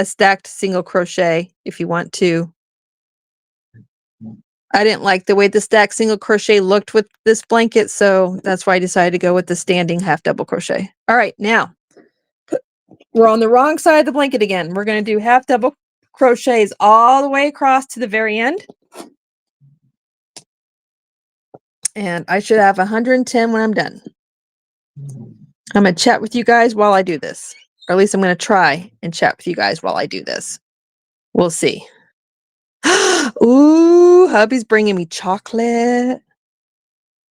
stacked single crochet if you want to. I didn't like the way the stacked single crochet looked with this blanket, so that's why I decided to go with the standing half double crochet. All right, now we're on the wrong side of the blanket again. We're going to do half double crochets all the way across to the very end. And I should have 110 when I'm done. I'm going to chat with you guys while I do this. Or at least I'm going to try and chat with you guys while I do this. We'll see. Ooh, hubby's bringing me chocolate.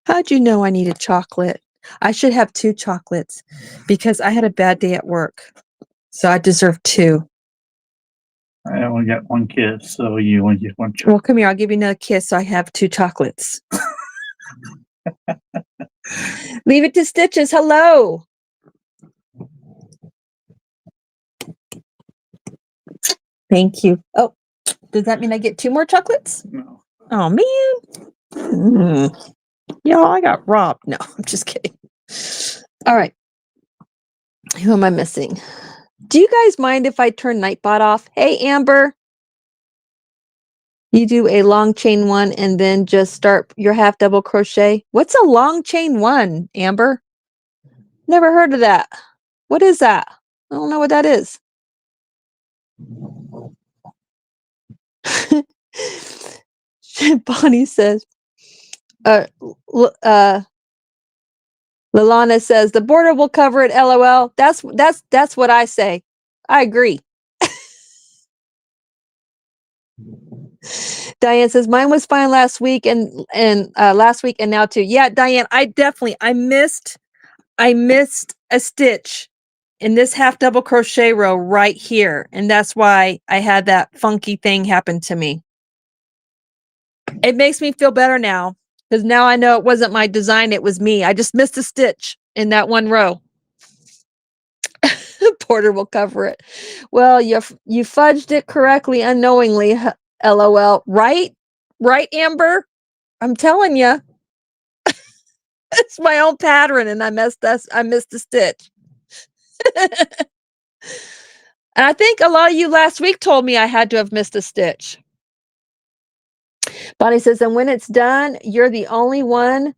How'd you know I needed chocolate? I should have 2 chocolates because I had a bad day at work. So I deserve 2. I only got 1 kiss, so you only get 1 chocolate. Well, come here. I'll give you another kiss so I have 2 chocolates. Leave it to Stitches. Hello. Thank you. Oh, does that mean I get 2 more chocolates? No. Oh, man. Y'all, I got robbed. No, I'm just kidding. All right. Who am I missing? Do you guys mind if I turn Nightbot off? Hey, Amber. You do a long chain 1 and then just start your half double crochet. What's a long chain 1, Amber? Never heard of that. What is that? I don't know what that is. Bonnie says, Lalana says, the border will cover it, LOL. That's what I say. I agree. Diane says, mine was fine last week and now too. Yeah, Diane, I missed a stitch in this half double crochet row right here. And that's why I had that funky thing happen to me. It makes me feel better now because now I know it wasn't my design. It was me. I just missed a stitch in that one row. Porter will cover it. Well, you fudged it correctly unknowingly, LOL. Right, Amber? I'm telling you. It's my own pattern and I missed a stitch. And I think a lot of you last week told me I had to have missed a stitch. Bonnie says, and when it's done, you're the only one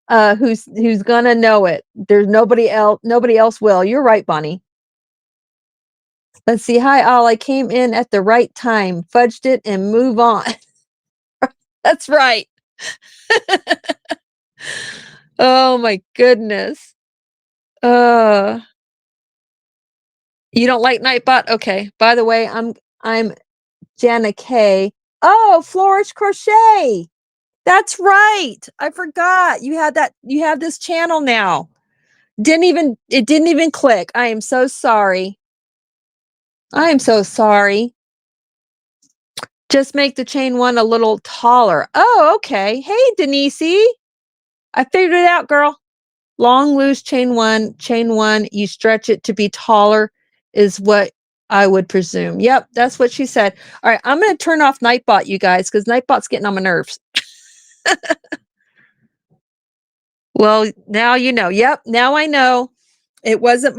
who's gonna know it. There's nobody else will. You're right, Bonnie. Let's see. Hi, all. I came in at the right time, fudged it, and move on. That's right. Oh my goodness. You don't like Nightbot? Okay. By the way, I'm Jana K. Oh, Flourish Crochet. That's right. I forgot. You have this channel now. It didn't even click. I am so sorry. I am so sorry. Just make the chain 1 a little taller. Oh, okay. Hey, Denise. I figured it out, girl. Long, loose chain 1, you stretch it to be taller is what I would presume. Yep, that's what she said. All right, I'm going to turn off Nightbot, you guys, because Nightbot's getting on my nerves. Well, now you know. Yep, now I know. It wasn't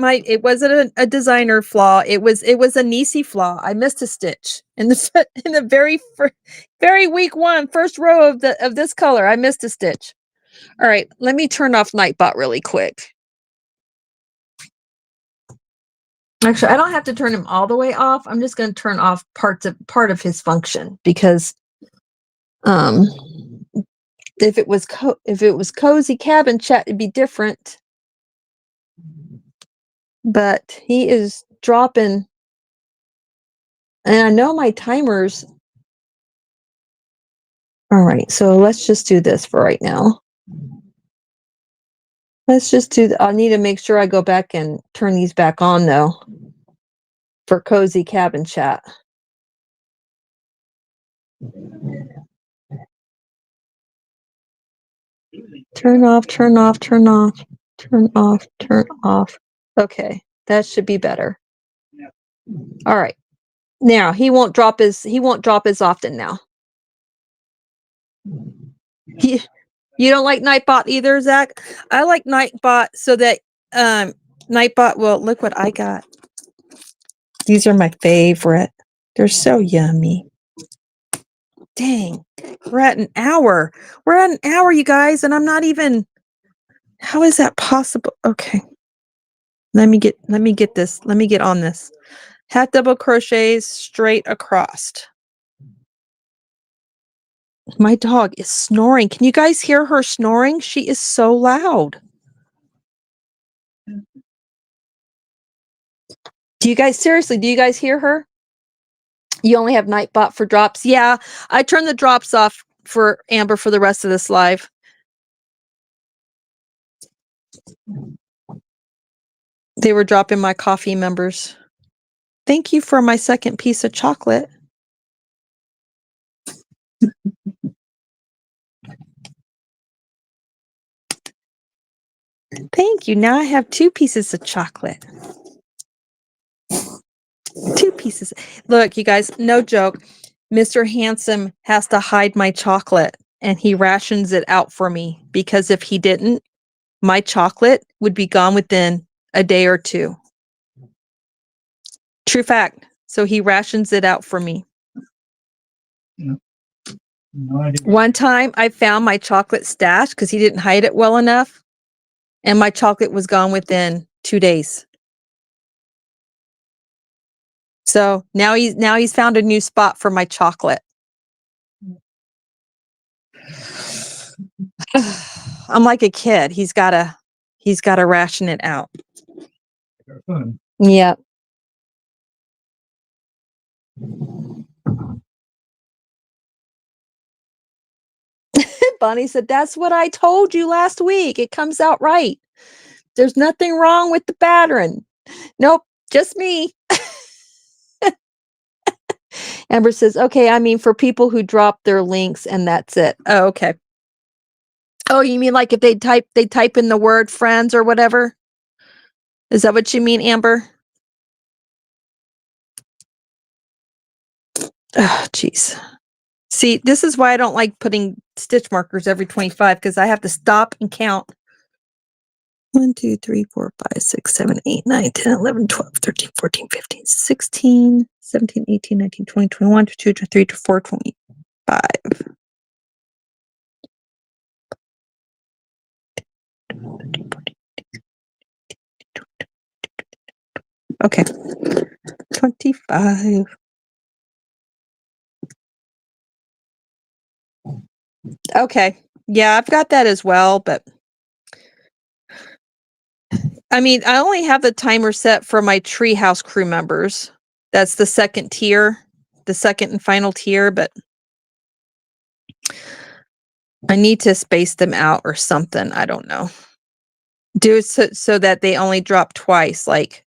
a designer flaw. It was a Nisi flaw. I missed a stitch in the very week 1, first row of this color. I missed a stitch. All right, let me turn off Nightbot really quick. Actually, I don't have to turn him all the way off. I'm just going to turn off part of his function because if it was cozy cabin chat, it'd be different. But he is dropping, and I know my timers. All right, so let's just do this for right now. Let's just do. I need to make sure I go back and turn these back on though for cozy cabin chat. Turn off, turn off, turn off, turn off, turn off. Okay, that should be better. All right. Now he won't drop as often now. You don't like Nightbot either, Zach? I like Nightbot so that Nightbot will look what I got. These are my favorite. They're so yummy. Dang, we're at an hour. We're at an hour, you guys, and I'm not even. How is that possible? Okay. Let me get this. Let me get on this. Half double crochets straight across. My dog is snoring. Can you guys hear her snoring? She is so loud. Do you guys hear her? You only have Nightbot for drops. Yeah, I turned the drops off for Amber for the rest of this live. They were dropping my coffee members. Thank you for my second piece of chocolate. Thank you. Now I have 2 pieces of chocolate. 2 pieces. Look, you guys, no joke. Mr. Handsome has to hide my chocolate and he rations it out for me because if he didn't, my chocolate would be gone within a day or 2. True fact. So he rations it out for me. No idea. One time I found my chocolate stash because he didn't hide it well enough and my chocolate was gone within 2 days. So now he's found a new spot for my chocolate. I'm like a kid. He's gotta ration it out. Yep. Bonnie said, that's what I told you last week. It comes out right. There's nothing wrong with the pattern. Nope, just me. Amber says, okay, I mean for people who drop their links and that's it. Oh, okay. Oh, you mean like if they type in the word friends or whatever? Is that what you mean, Amber? Oh, jeez. See, this is why I don't like putting stitch markers every 25 because I have to stop and count. 1, 2, 3, 4, 5, 6, 7, 8, 9, 10, 11, 12, 13, 14, 15, 16, 17, 18, 19, 20, 21, 22, 23, 24, 25. Okay. 25. Okay. Yeah, I've got that as well, but I mean, I only have the timer set for my treehouse crew members. That's the second tier, the second and final tier, but I need to space them out or something. I don't know. Do it so that they only drop twice, like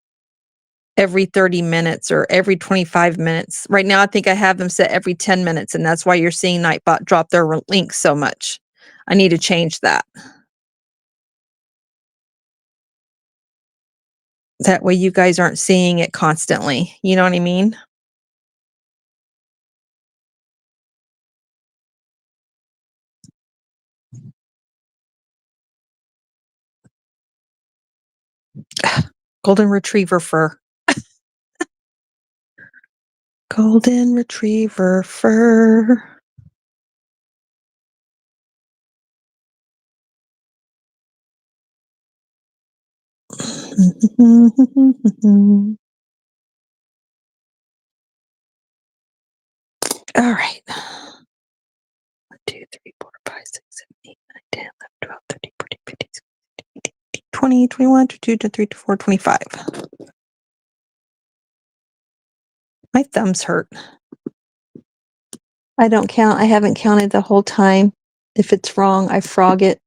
every 30 minutes or every 25 minutes. Right now, I think I have them set every 10 minutes, and that's why you're seeing Nightbot drop their links so much. I need to change that. That way you guys aren't seeing it constantly. You know what I mean? Golden retriever fur. Golden retriever fur. All right. 1, 2, 3, 4, 5, 6, 7, 8, 9, 10, 11, 12, 13, 14, 15, 16, 17, 18, 20, 21, 22, 23, 24, 25. My thumbs hurt. I don't count. I haven't counted the whole time. If it's wrong, I frog it.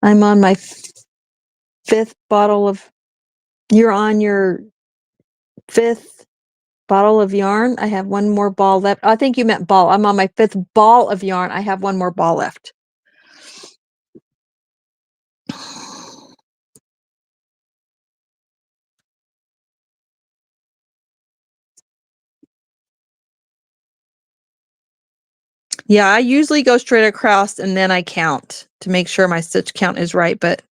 I'm on my 5th bottle of. You're on your 5th Bottle of yarn. I have one more ball left. I think you meant ball. I'm on my 5th ball of yarn. I have one more ball left. Yeah, I usually go straight across and then I count to make sure my stitch count is right, but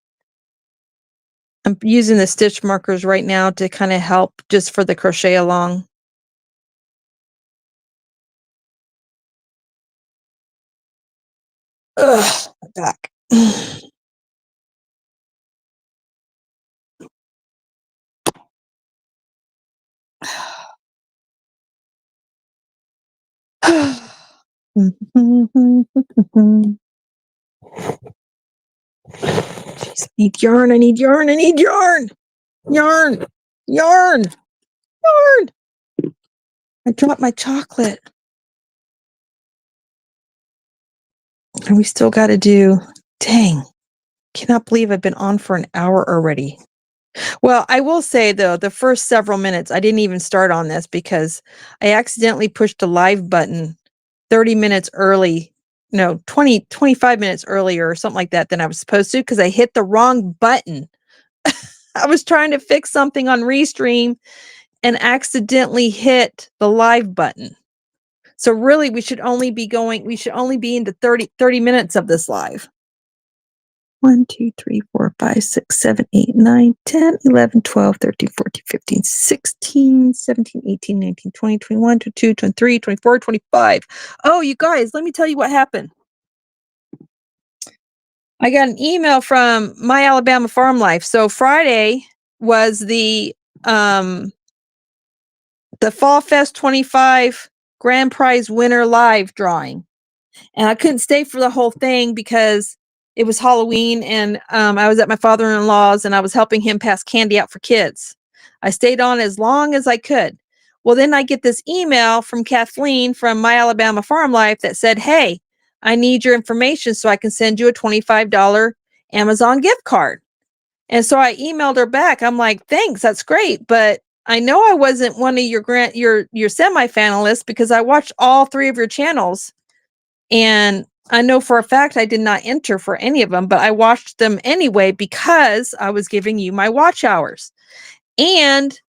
I'm using the stitch markers right now to kind of help just for the crochet along. Ugh, my back. Jeez, I need yarn, I need yarn, I need yarn! Yarn! Yarn! Yarn! I dropped my chocolate. And we still got to do, dang, cannot believe I've been on for an hour already. Well, I will say though, the first several minutes, I didn't even start on this because I accidentally pushed the live button 30 minutes early, no, 25 minutes earlier or something like that than I was supposed to because I hit the wrong button. I was trying to fix something on Restream and accidentally hit the live button. So really we should only be into 30 minutes of this live. 1, 2, 3, 4, 5, 6, 7, 8, 9, 10, 11, 12, 13, 14, 15, 16, 17, 18, 19, 20, 21, 22, 23, 24, 25. Oh, you guys, let me tell you what happened. I got an email from My Alabama Farm Life. So Friday was the Fall Fest 25 grand prize winner live drawing. And I couldn't stay for the whole thing because it was Halloween and I was at my father-in-law's and I was helping him pass candy out for kids. I stayed on as long as I could. Well, then I get this email from Kathleen from My Alabama Farm Life that said, hey, I need your information so I can send you a $25 Amazon gift card. And so I emailed her back. I'm like, thanks, that's great. But I know I wasn't one of your semi-finalists because I watched all 3 of your channels. And I know for a fact I did not enter for any of them, but I watched them anyway because I was giving you my watch hours. And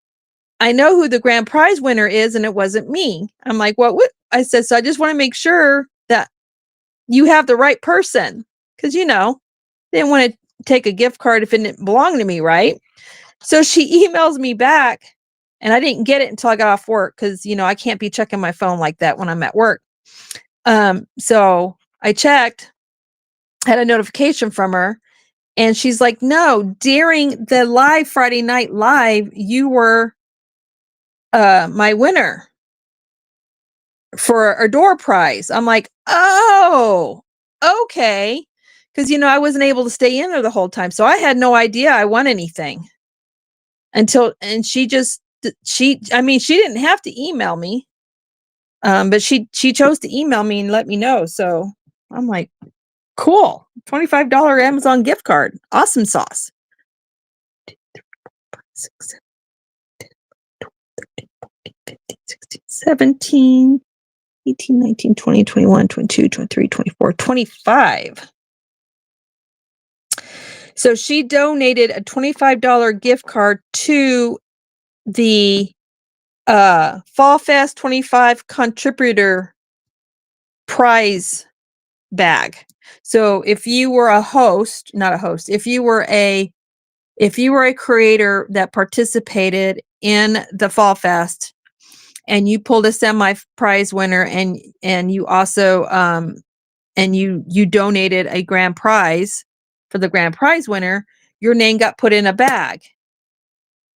I know who the grand prize winner is, and it wasn't me. I'm like, what? I said, so I just want to make sure that you have the right person. Because, they didn't want to take a gift card if it didn't belong to me, right? So she emails me back, and I didn't get it until I got off work because, I can't be checking my phone like that when I'm at work. So I checked, had a notification from her, and she's like, no, during the live Friday night live, you were my winner for a door prize. I'm like, oh, okay. Because, I wasn't able to stay in there the whole time. So I had no idea I won anything and she didn't have to email me. But she chose to email me and let me know. So I'm like, cool. $25 Amazon gift card. Awesome sauce. 6, 17, 18, 19, 20, 21, 22, 23, 24, 25. So she donated a $25 gift card to the Fall Fest 25 contributor prize bag. So if you were if you were a creator that participated in the Fall Fest and you pulled a semi prize winner and you also and you donated a grand prize for the grand prize winner, your name got put in a bag.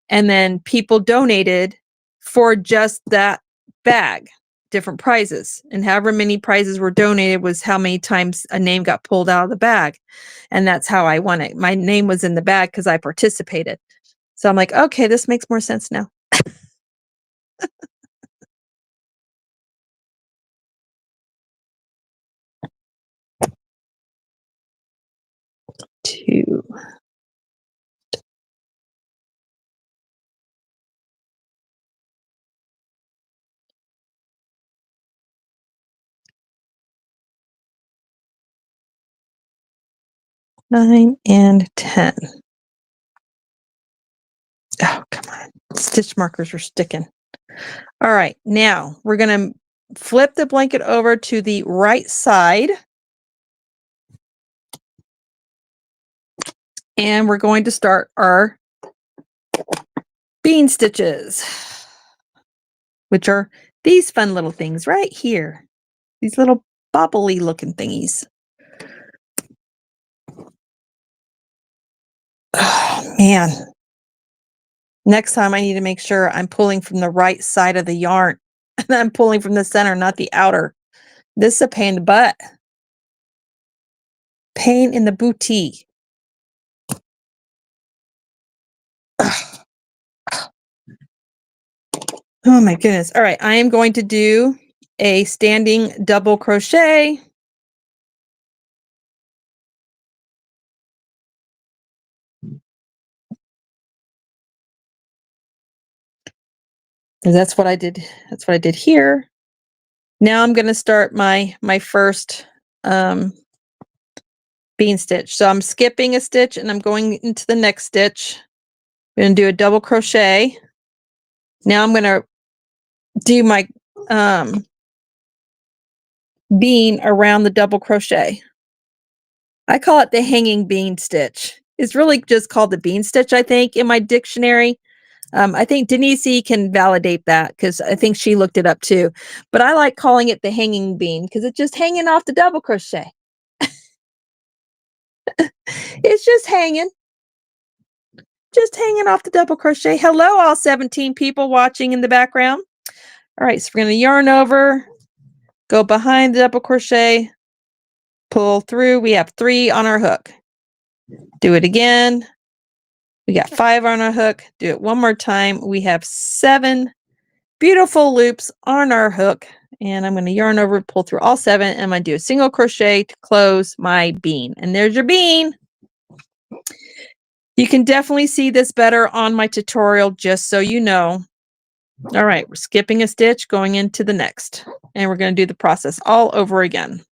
And then people donated for just that bag, different prizes. And however many prizes were donated was how many times a name got pulled out of the bag. And that's how I won it. My name was in the bag because I participated. So I'm like, okay, this makes more sense now. Two. 9 and 10. Oh, come on. Stitch markers are sticking. All right, now we're going to flip the blanket over to the right side. And we're going to start our bean stitches, which are these fun little things right here. These little bobbly looking thingies. Oh, man. Next time I need to make sure I'm pulling from the right side of the yarn. And I'm pulling from the center, not the outer. This is a pain in the butt. Pain in the booty. Oh my goodness. All right, I am going to do a standing double crochet. And that's what I did. That's what I did here. Now I'm going to start my first bean stitch. So I'm skipping a stitch and I'm going into the next stitch. I'm going to do a double crochet. Now I'm going to do my bean around the double crochet. I call it the hanging bean stitch. It's really just called the bean stitch, I think, in my dictionary. I think Denise can validate that because I think she looked it up too. But I like calling it the hanging bean because it's just hanging off the double crochet. It's just hanging off the double crochet. Hello, all 17 people watching in the background. All right, so we're going to yarn over, go behind the double crochet, pull through. We have 3 on our hook. Do it again. We got 5 on our hook. Do it one more time. We have 7 beautiful loops on our hook. And I'm going to yarn over, pull through all 7. And I'm going to do a single crochet to close my bean. And there's your bean. You can definitely see this better on my tutorial, just so you know. All right, we're skipping a stitch, going into the next. And we're going to do the process all over again.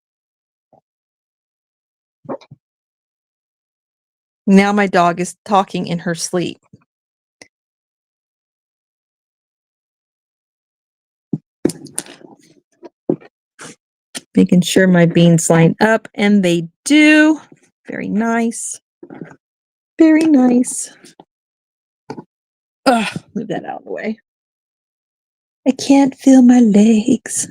Now my dog is talking in her sleep. Making sure my beans line up, and they do. Very nice. Very nice. Ugh, move that out of the way. I can't feel my legs.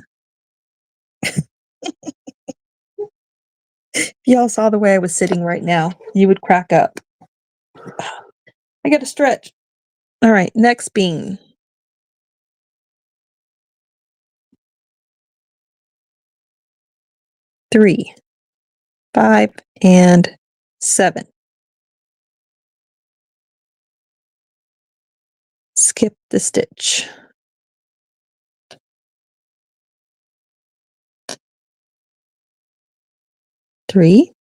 If y'all saw the way I was sitting right now, you would crack up. I got to stretch. All right, next bean. 3, 5, and 7. Skip the stitch. 3,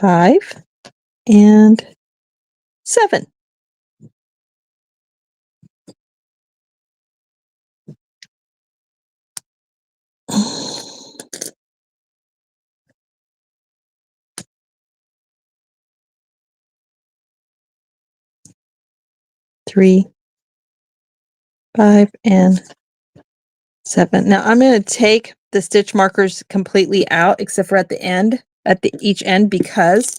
5, and 7. Three, 5, and 7. Now I'm going to take the stitch markers completely out, except for at the end, each end, because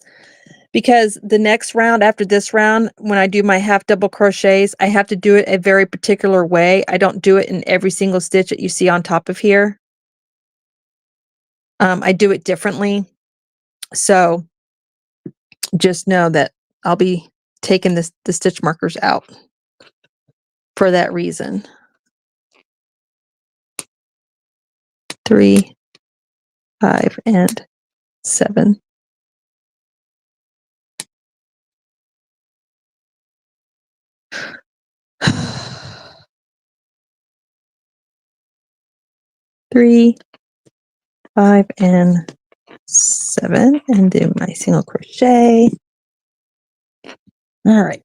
the next round after this round, when I do my half double crochets, I have to do it a very particular way. I don't do it in every single stitch that you see on top of here. I do it differently. So just know that I'll be taking the stitch markers out for that reason. 3, 5, and 7. Three, 5, and 7, and do my single crochet. All right.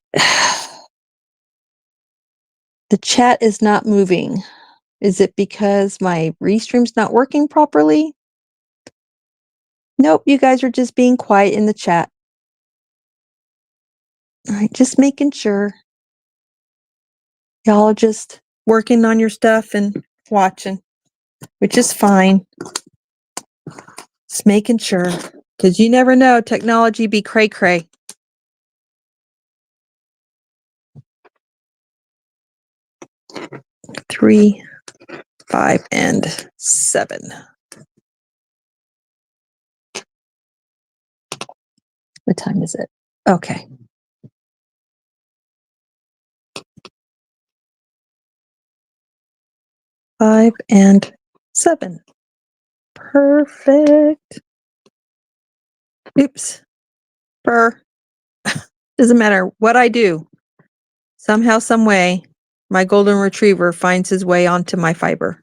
The chat is not moving. Is it because my Restream's not working properly? Nope, you guys are just being quiet in the chat. All right, just making sure. Y'all are just working on your stuff and watching, which is fine. Just making sure, because you never know, technology be cray-cray. 3, 5, and 7. What time is it? Okay. Five and 7. Perfect. Oops. Doesn't matter what I do. Somehow, some way, my golden retriever finds his way onto my fiber.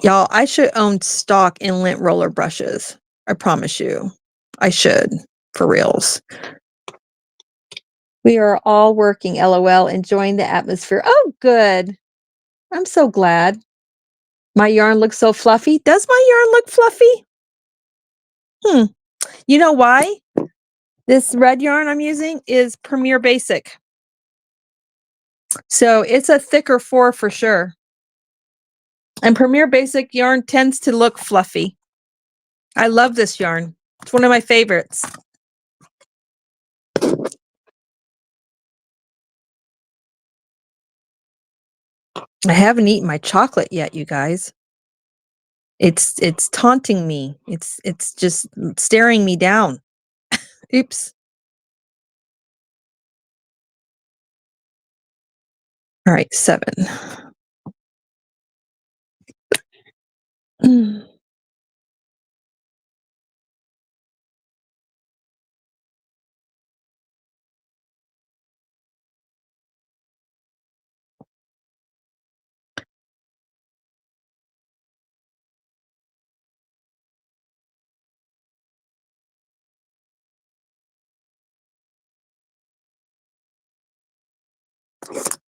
Y'all, I should own stock in lint roller brushes. I promise you. I should. For reals. We are all working, LOL, enjoying the atmosphere. Oh, good. I'm so glad. My yarn looks so fluffy. Does my yarn look fluffy? You know why? This red yarn I'm using is Premier Basic. So it's a thicker 4 for sure. And Premier Basic yarn tends to look fluffy. I love this yarn. It's one of my favorites. I haven't eaten my chocolate yet, you guys. It's taunting me. It's just staring me down. Oops. All right, 7.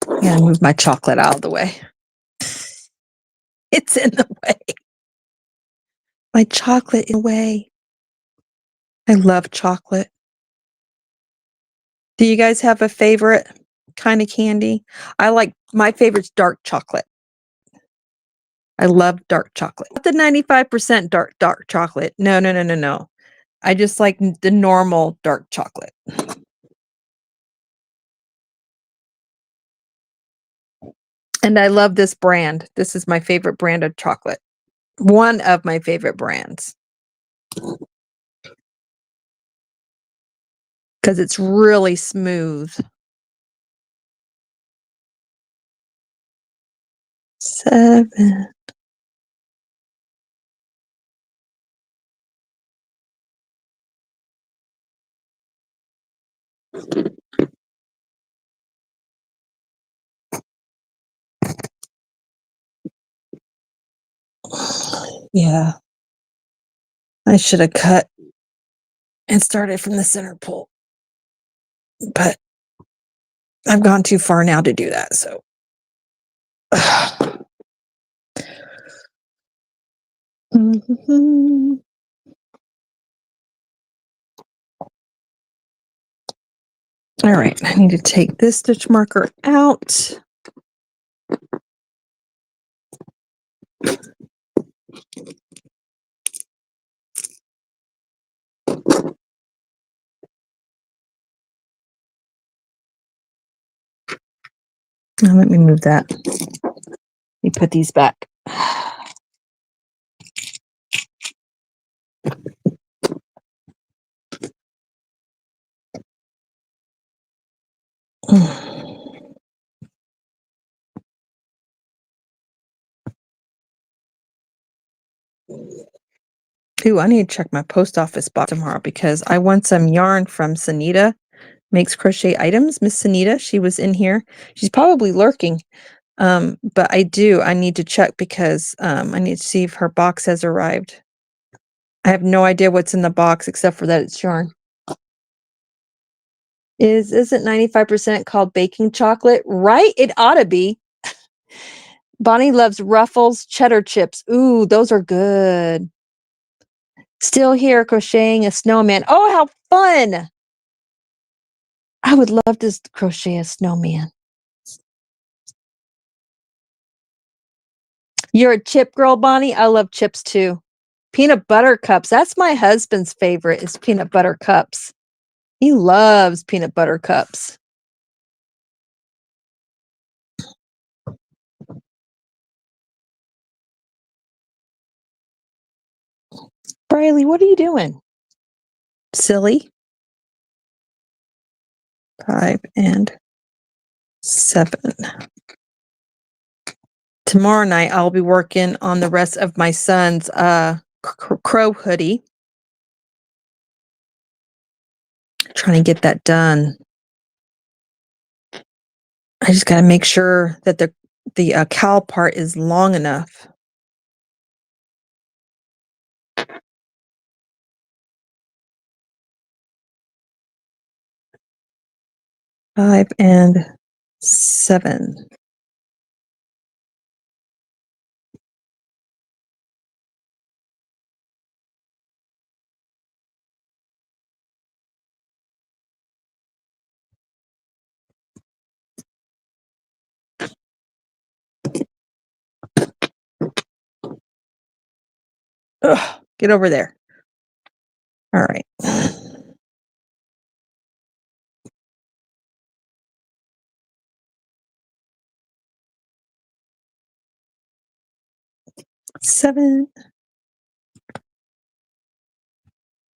I'm gonna move my chocolate out of the way. It's in the way. My chocolate in the way. I love chocolate. Do you guys have a favorite kind of candy? My favorite's dark chocolate. I love dark chocolate. Not the 95% dark chocolate. No. I just like the normal dark chocolate. And I love this brand. This is my favorite brand of chocolate. One of my favorite brands. Because it's really smooth. 7. Yeah. I should have cut and started from the center pull. But I've gone too far now to do that, so. All right, I need to take this stitch marker out. Now let me move that. Let me put these back. Ooh, I need to check my post office box tomorrow because I want some yarn from Sanita Makes Crochet Items. Miss Sanita, she was in here. She's probably lurking. But I need to check because I need to see if her box has arrived. I have no idea what's in the box except for that it's yarn. Isn't 95% called baking chocolate? Right? It ought to be. Bonnie loves Ruffles cheddar chips. Ooh, those are good. Still here crocheting a snowman. Oh, how fun! I would love to crochet a snowman. You're a chip girl, Bonnie? I love chips too. Peanut butter cups. That's my husband's favorite is peanut butter cups. He loves peanut butter cups. Briley, what are you doing? Silly. 5 and 7. Tomorrow night, I'll be working on the rest of my son's crow hoodie. Trying to get that done. I just got to make sure that the cowl part is long enough. Five and 7. Ugh, get over there. All right. Seven.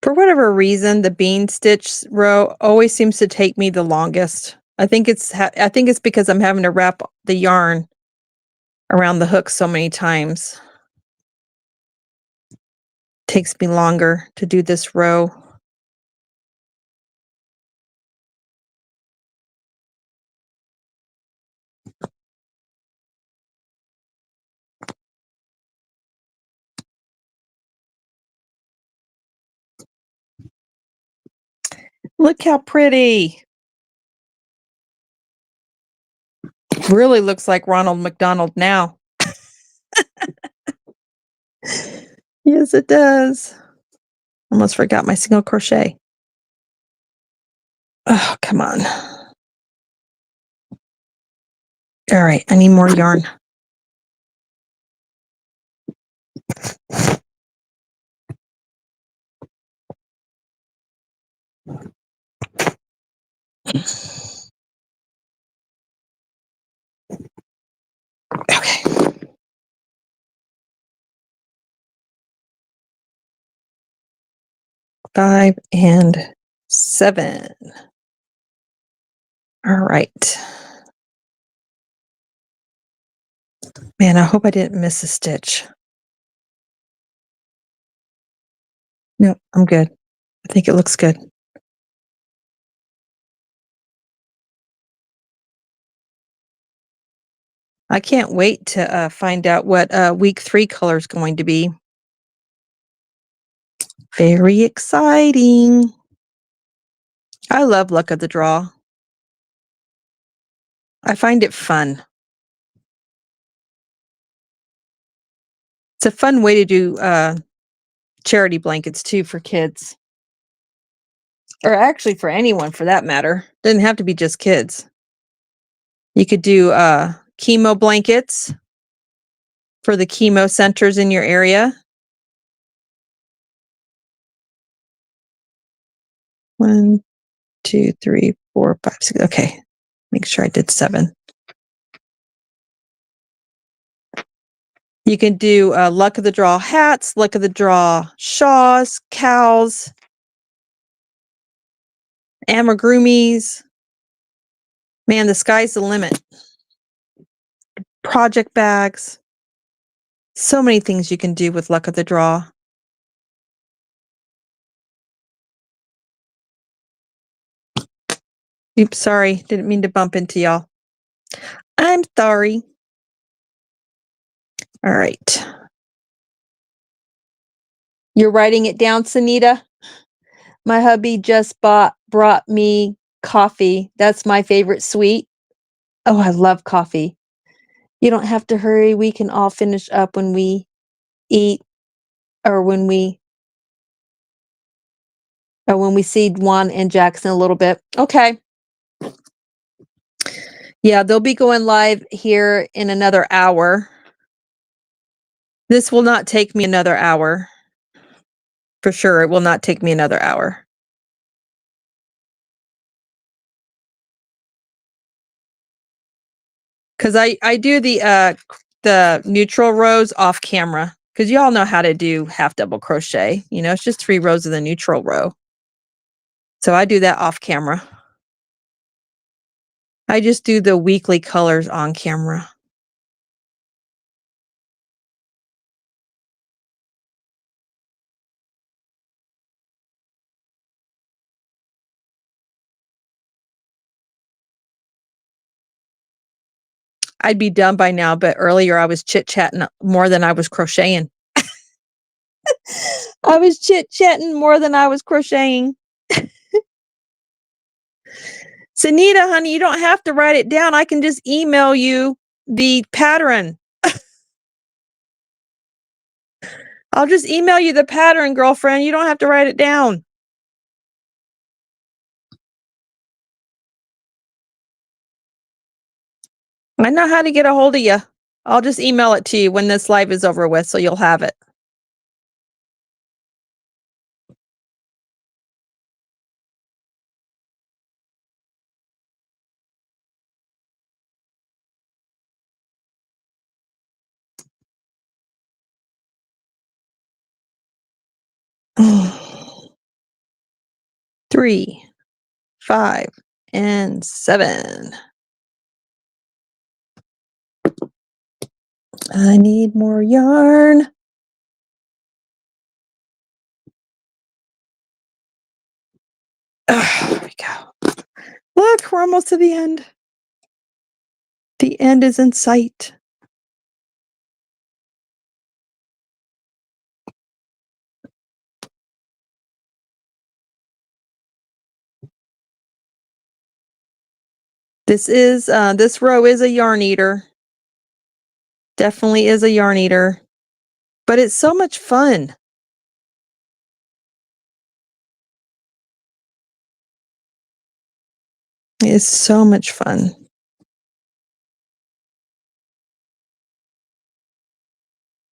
For whatever reason, the bean stitch row always seems to take me the longest. I think it's because I'm having to wrap the yarn around the hook so many times. Takes me longer to do this row. Look how pretty. Really looks like Ronald McDonald now. Yes, it does. Almost forgot my single crochet. Oh, come on. All right, I need more yarn. Okay. Five and 7. All right. Man, I hope I didn't miss a stitch. No, I'm good. I think it looks good. I can't wait to find out what week 3 color is going to be. Very exciting. I love luck of the draw. I find it fun. It's a fun way to do charity blankets too for kids. Or actually for anyone for that matter. Doesn't have to be just kids. You could do chemo blankets for the chemo centers in your area. 1, 2, 3, 4, 5, 6. Okay. Make sure I did 7. You can do luck of the draw hats, luck of the draw shawls, cowls, amigurumis. Man, the sky's the limit. Project bags. So many things you can do with luck of the draw. Oops, sorry. Didn't mean to bump into y'all. I'm sorry. All right. You're writing it down, Sunita? My hubby just brought me coffee. That's my favorite sweet. Oh, I love coffee. You don't have to hurry. We can all finish up when we eat or when we Oh, when we see Juan and Jackson a little bit. Okay. Yeah, they'll be going live here in another hour. This will not take me another hour. For sure, it will not take me another hour. Because I do the neutral rows off camera. Because you all know how to do half double crochet. You know, it's just 3 rows of the neutral row. So I do that off camera. I just do the weekly colors on camera. I'd be done by now, but earlier I was chit-chatting more than I was crocheting. I was chit-chatting more than I was crocheting. Sunita, honey, you don't have to write it down. I can just email you the pattern. I'll just email you the pattern, girlfriend. You don't have to write it down. I know how to get a hold of you. I'll just email it to you when this live is over with, so you'll have it. Three, 5, and 7. I need more yarn. There we go. Look, we're almost to the end. The end is in sight. This row is a yarn eater. Definitely is a yarn eater. But it's so much fun. It's so much fun.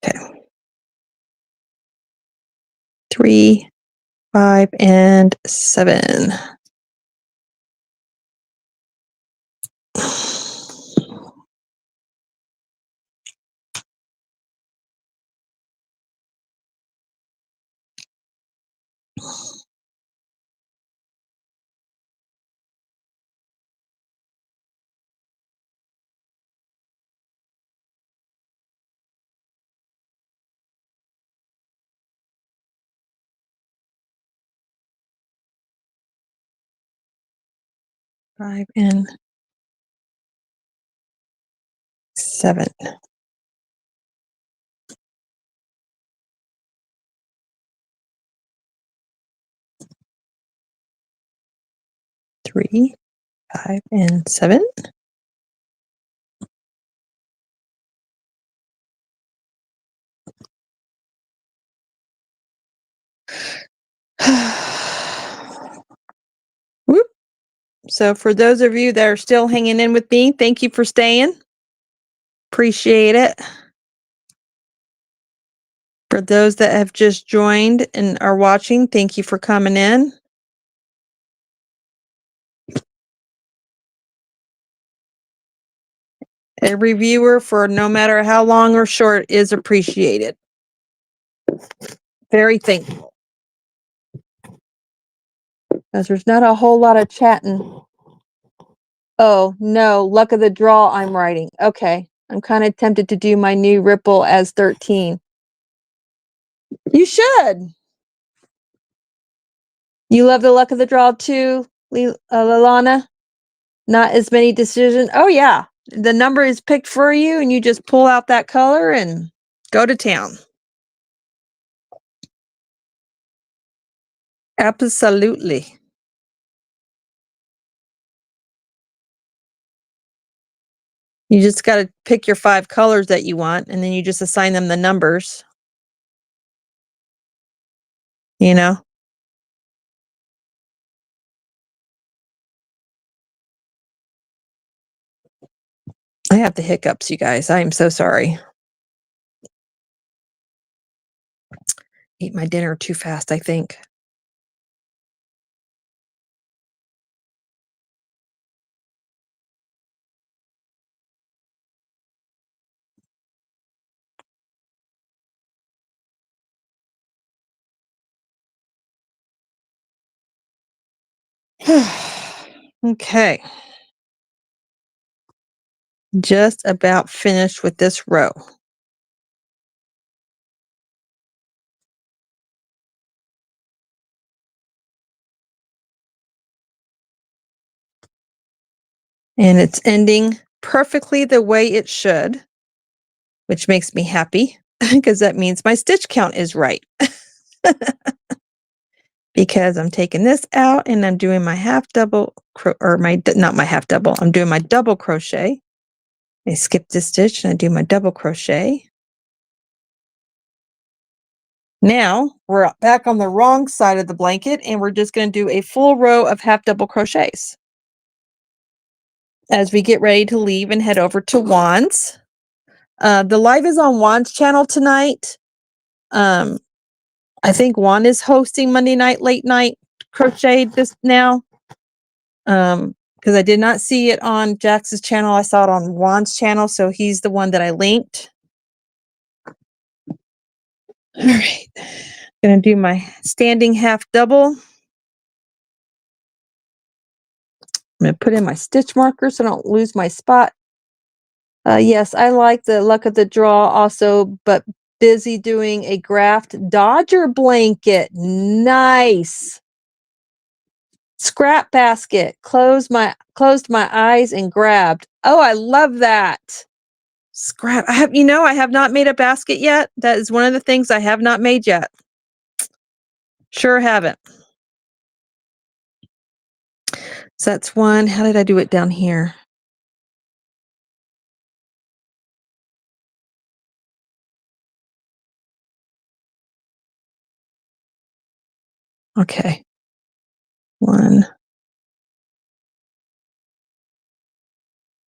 Okay. 3, 5, and 7. Five and 7. 3, 5, and 7. Whoop. So for those of you that are still hanging in with me, thank you for staying. Appreciate it. For those that have just joined and are watching, thank you for coming in. Every viewer, for no matter how long or short, is appreciated. Very thankful. Because there's not a whole lot of chatting. Oh, no, luck of the draw I'm writing. Okay. I'm kind of tempted to do my new ripple as 13. You should. You love the luck of the draw too, Lalana? Not as many decisions. Oh, yeah. The number is picked for you, and you just pull out that color and go to town. Absolutely. You just got to pick your 5 colors that you want, and then you just assign them the numbers. You know? I have the hiccups, you guys. I am so sorry. Eat my dinner too fast, I think. Okay. Just about finished with this row. And it's ending perfectly the way it should, which makes me happy because that means my stitch count is right. Because I'm taking this out and I'm doing my half double not my half double, I'm doing my double crochet. I skip this stitch and I do my double crochet. Now we're back on the wrong side of the blanket and we're just going to do a full row of half double crochets as we get ready to leave and head over to Juan's. The live is on Juan's channel tonight. I think Juan is hosting Monday night late night crochet this now. Because I did not see it on Jax's channel. I saw it on Juan's channel, so he's the one that I linked. All right. Gonna do my standing half double. I'm gonna put in my stitch marker so I don't lose my spot. Yes, I like the luck of the draw also, but busy doing a graft Dodger blanket. Nice. Scrap basket. Closed my eyes and grabbed. Oh, I love that. Scrap. I have not made a basket yet. That is one of the things I have not made yet. Sure haven't. So that's one. How did I do it down here? Okay. 1,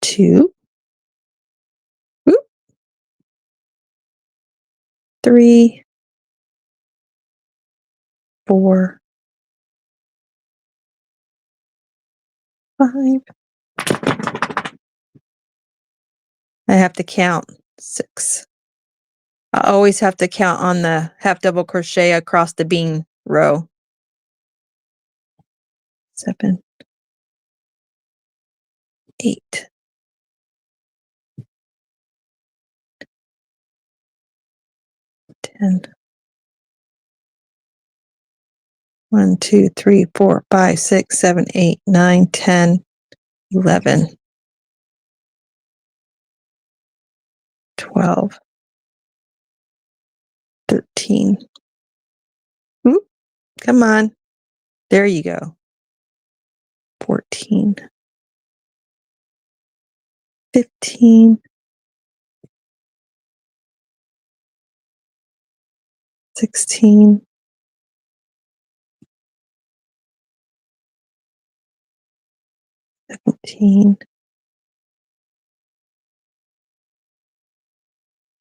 2, 3, 4, 5. I have to count 6. I always have to count on the half double crochet across the bean row. 7, 8, 10. 1, 2, 3, 4, 5, 6, 7, 8, 9, 10, 11, 12, 13. Oop, come on. There you go. 14, 15, 16, 17,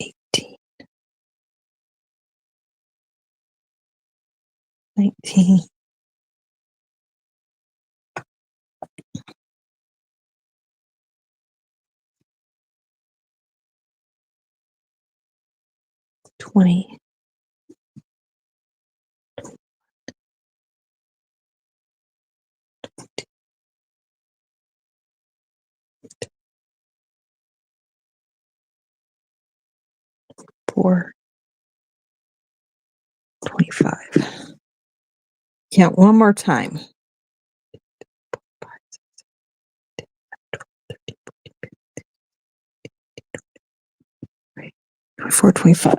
18, 19, 20, 4, 25. Count one more time. 425.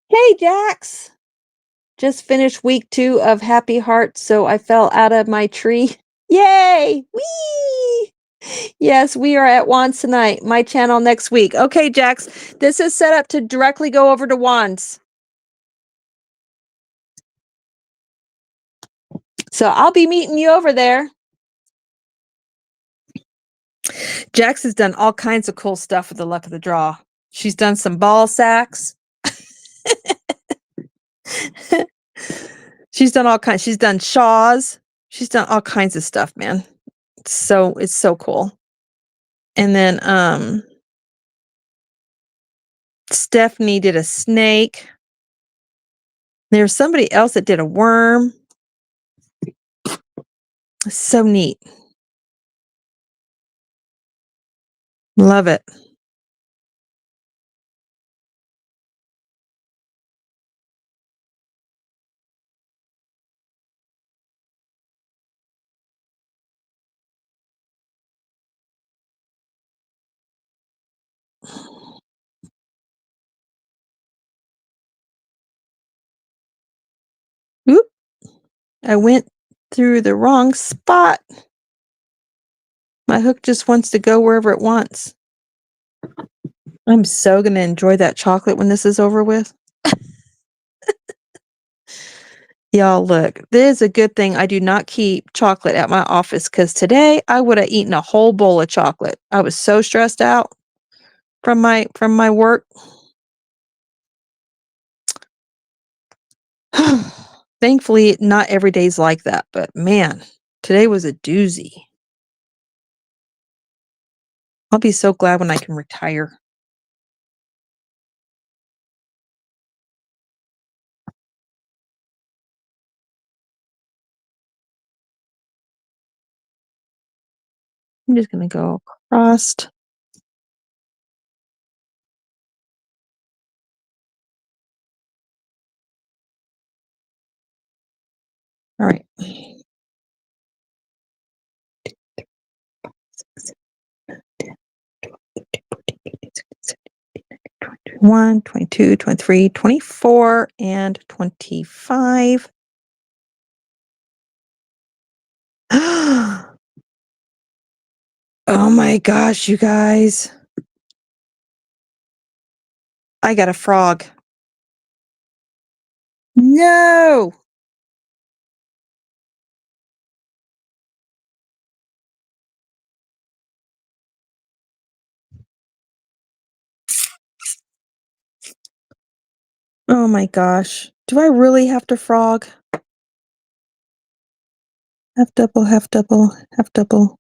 Hey, Jax. Just finished week 2 of Happy Hearts, so I fell out of my tree. Yay! Whee! Yes, we are at Juan's tonight. My channel next week. Okay, Jax, this is set up to directly go over to Juan's. So I'll be meeting you over there. Jax has done all kinds of cool stuff with the luck of the draw. She's done some ball sacks. She's done all kinds. She's done shawls. She's done all kinds of stuff, man. It's so cool. And then Stephanie did a snake. There's somebody else that did a worm. So neat. Love it. Oop. I went through the wrong spot. My hook just wants to go wherever it wants. I'm so going to enjoy that chocolate when this is over with. Y'all, look, this is a good thing I do not keep chocolate at my office, because today I would have eaten a whole bowl of chocolate. I was so stressed out from my work. Thankfully, not every day's like that, but man, today was a doozy. I'll be so glad when I can retire. I'm just going to go across. All right. 21, 22, 23, 24, and 25. Oh my gosh, you guys. I got a frog. No. Oh my gosh. Do I really have to frog? Half double, half double, half double.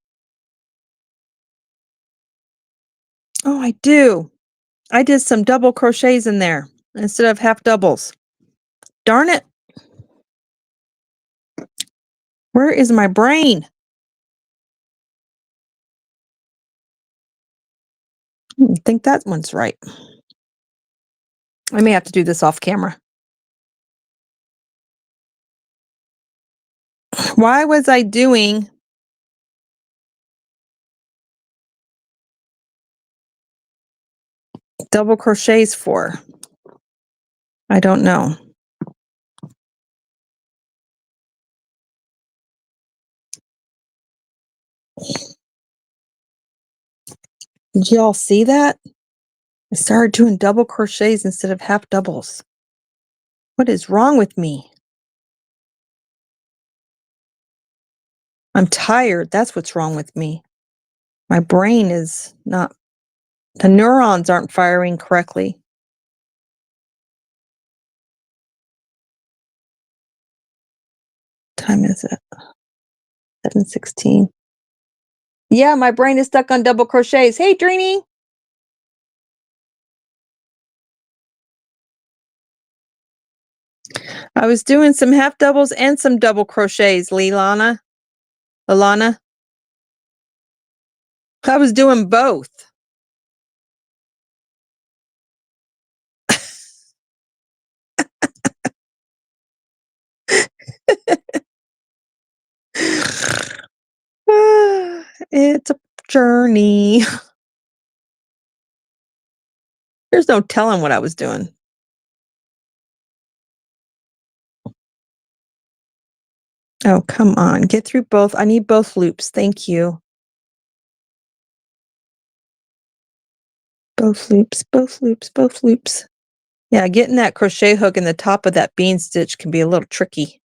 Oh, I do. I did some double crochets in there instead of half doubles. Darn it. Where is my brain? I think that one's right. I may have to do this off camera. Why was I doing double crochets for? I don't know. Did y'all see that? I started doing double crochets instead of half doubles. What is wrong with me? I'm tired. That's what's wrong with me. My brain is not, the neurons aren't firing correctly. What time is it? 7:16. Yeah, my brain is stuck on double crochets. Hey, Dreamy. I was doing some half doubles and some double crochets, Alana. I was doing both. It's a journey. There's no telling what I was doing. Oh, come on. Get through both. I need both loops. Thank you. Both loops, both loops, both loops. Yeah, getting that crochet hook in the top of that bean stitch can be a little tricky.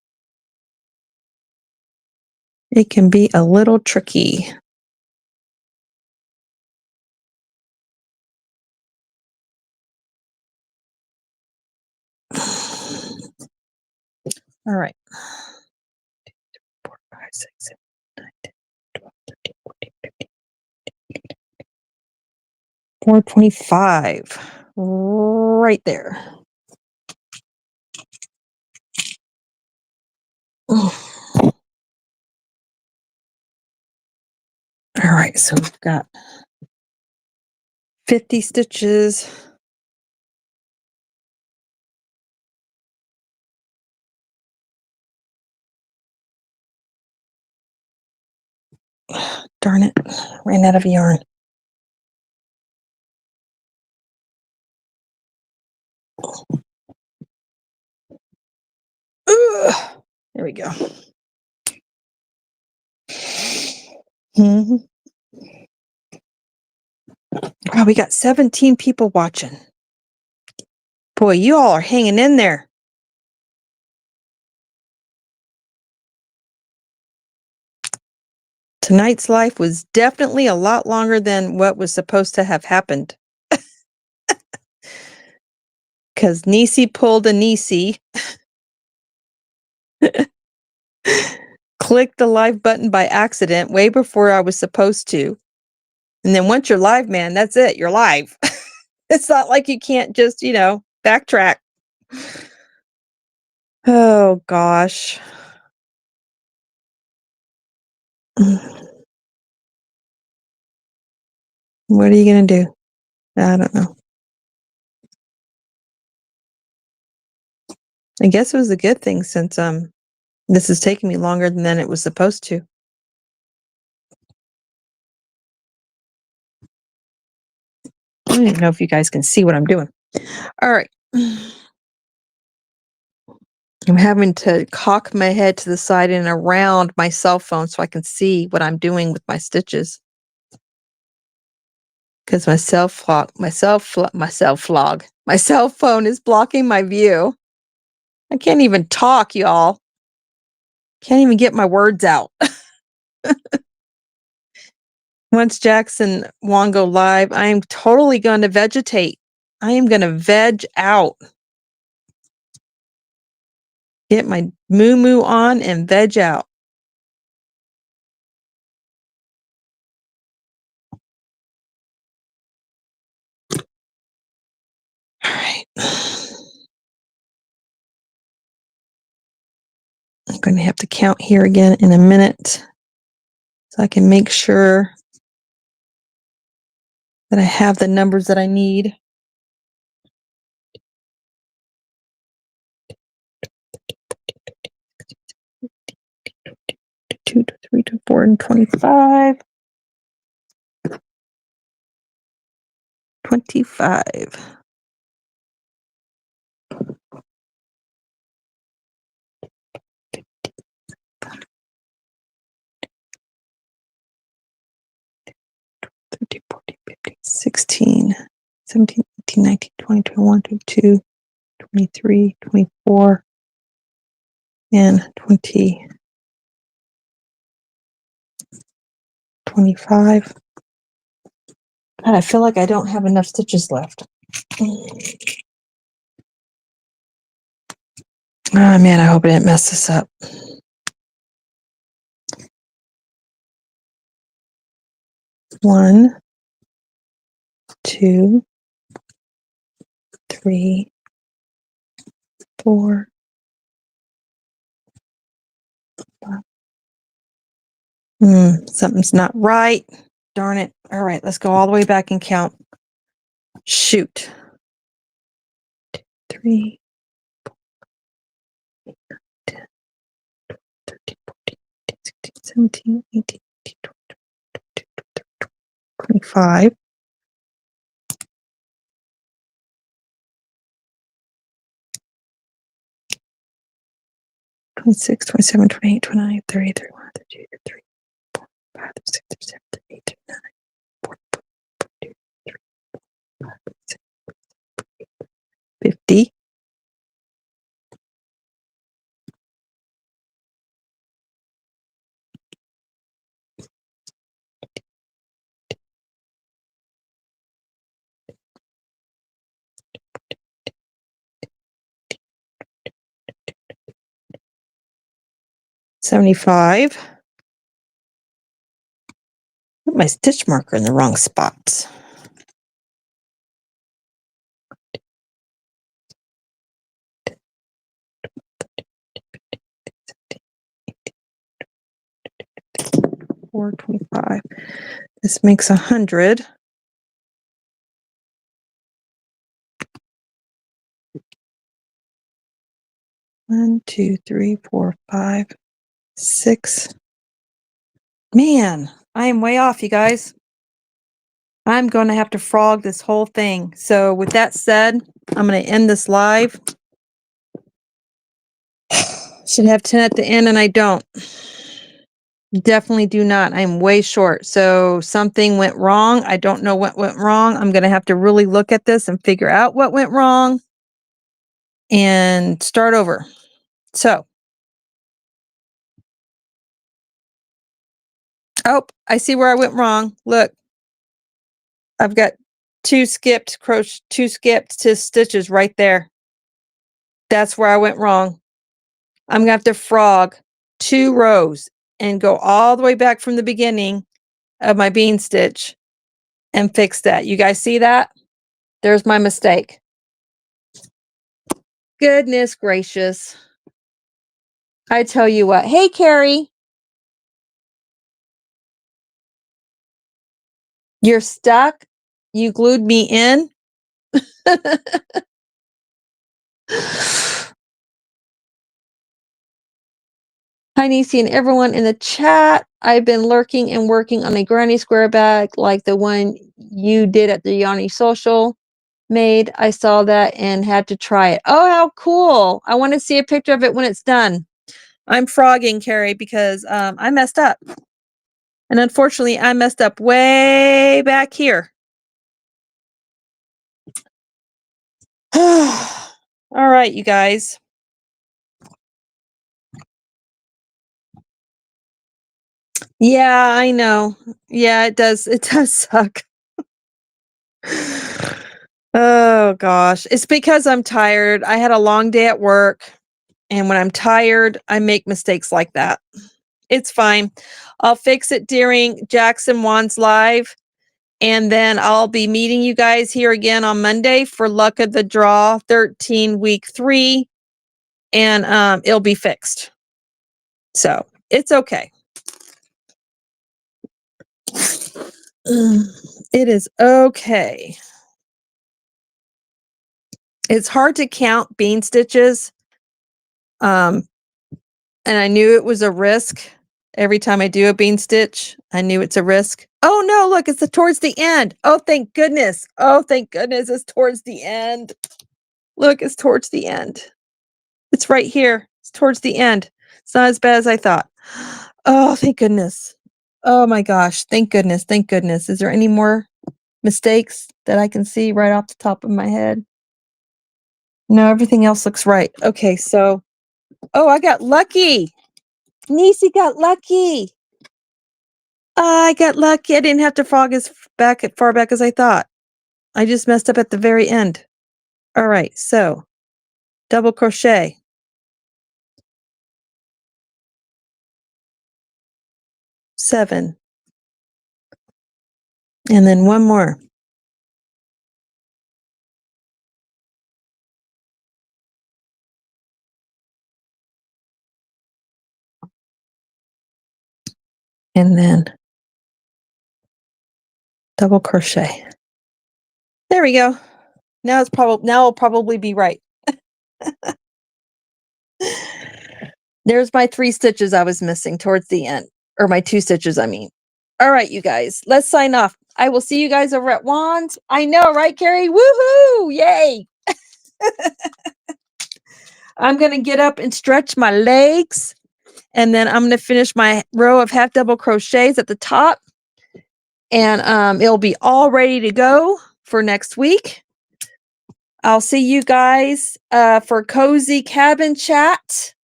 It can be a little tricky. All right. 4, 5, 6, 7, 8, 9, 10, 12, 13, 14, 15. 425. Right there. All right, so we've got 50 stitches. Darn it, ran out of yarn. Ugh, there we go. Wow, we got 17 people watching. Boy, you all are hanging in there. Tonight's life was definitely a lot longer than what was supposed to have happened. Because Nisi pulled a Nisi. Clicked the live button by accident way before I was supposed to. And then once you're live, man, that's it. You're live. It's not like you can't just, backtrack. Oh, gosh. What are you going to do? I don't know. I guess it was a good thing since this is taking me longer than it was supposed to. I don't even know if you guys can see what I'm doing. All right. I'm having to cock my head to the side and around my cell phone so I can see what I'm doing with my stitches. Because my cell phone is blocking my view. I can't even talk, y'all. Can't even get my words out. Once Jackson Wong go live, I am totally going to vegetate. I am going to veg out. Get my moo on and veg out. All right. I'm going to have to count here again in a minute so I can make sure that I have the numbers that I need. 2 to 3 to 4 and 25. 25. $13, $14, $15, $16, $17, $18, $19, $20, $21, $22, $23, $24, and $20, $25. God, I feel like I don't have enough stitches left. Oh man, I hope I didn't mess this up. 1, 2, 3, 4, 5. Something's not right. Darn it. All right, let's go all the way back and count. Shoot. 2, 3, 4, 10, 13, 14, 15, 16, 17, 18, 19, 20, 25. 26, 27, 28, 29, 30, 31, 32, 33, 34, 35, 36, 37, 38, 39, 40, 42, 45, 46, 50. 75. Put my stitch marker in the wrong spot. $4.25. This makes 100. One, two, three, four, 5, 6. Man, I am way off, you guys. I'm going to have to frog this whole thing. So with that said, I'm going to end this live. Should have 10 at the end, and I don't. Definitely do not. I'm way short. So something went wrong. I don't know what went wrong. I'm going to have to really look at this and figure out what went wrong and start over. So, oh, I see where I went wrong. Look, I've got two skipped stitches right there. That's where I went wrong. I'm going to have to frog 2 rows and go all the way back from the beginning of my bean stitch and fix that. You guys see that? There's my mistake. Goodness gracious. I tell you what. Hey, Carrie. You're stuck? You glued me in? Hi, Nisi and everyone in the chat. I've been lurking and working on a granny square bag like the one you did at the Yanni Social made. I saw that and had to try it. Oh, how cool. I want to see a picture of it when it's done. I'm frogging, Carrie, because I messed up. And unfortunately, I messed up way back here. All right, you guys. Yeah, I know. Yeah, it does. It does suck. Oh, gosh. It's because I'm tired. I had a long day at work. And when I'm tired, I make mistakes like that. It's fine. I'll fix it during Jackson Wands Live. And then I'll be meeting you guys here again on Monday for Luck of the Draw 13 week 3. And it'll be fixed. So it's okay. It is okay. It's hard to count bean stitches. And I knew it was a risk. Every time I do a bean stitch, I knew it's a risk. Oh no, look, it's towards the end. Oh, thank goodness. Oh, thank goodness it's towards the end. Look, it's towards the end. It's right here. It's towards the end. It's not as bad as I thought. Oh, thank goodness. Oh my gosh. Thank goodness. Thank goodness. Is there any more mistakes that I can see right off the top of my head? No, everything else looks right. Okay, so, oh, I got lucky. Nisi got lucky. I got lucky. I didn't have to frog as far back as I thought. I just messed up at the very end. All right, so double crochet. 7. And then one more. And then double crochet. There we go. Now it'll probably be right. There's my 3 stitches I was missing towards the end, or my 2 stitches, I mean. All right, you guys, let's sign off. I will see you guys over at Wands. I know, right, Carrie? Woohoo! Yay! I'm going to get up and stretch my legs, and then I'm going to finish my row of half double crochets at the top, and it'll be all ready to go for next week. I'll see you guys for Cozy Cabin Chat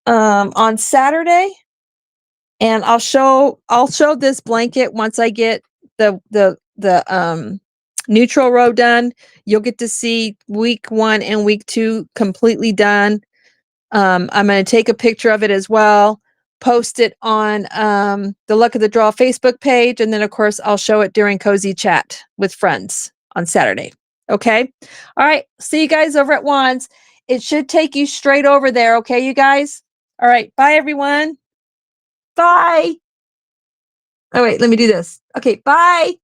on Saturday, and I'll show this blanket once I get the neutral row done. You'll get to see week 1 and week 2 completely done. I'm going to take a picture of it as well. post it on the Luck of the Draw Facebook page. And then, of course, I'll show it during Cozy Chat with friends on Saturday. Okay. All right. See you guys over at Wands. It should take you straight over there. Okay, you guys? All right. Bye, everyone. Bye. Oh, wait. Let me do this. Okay. Bye.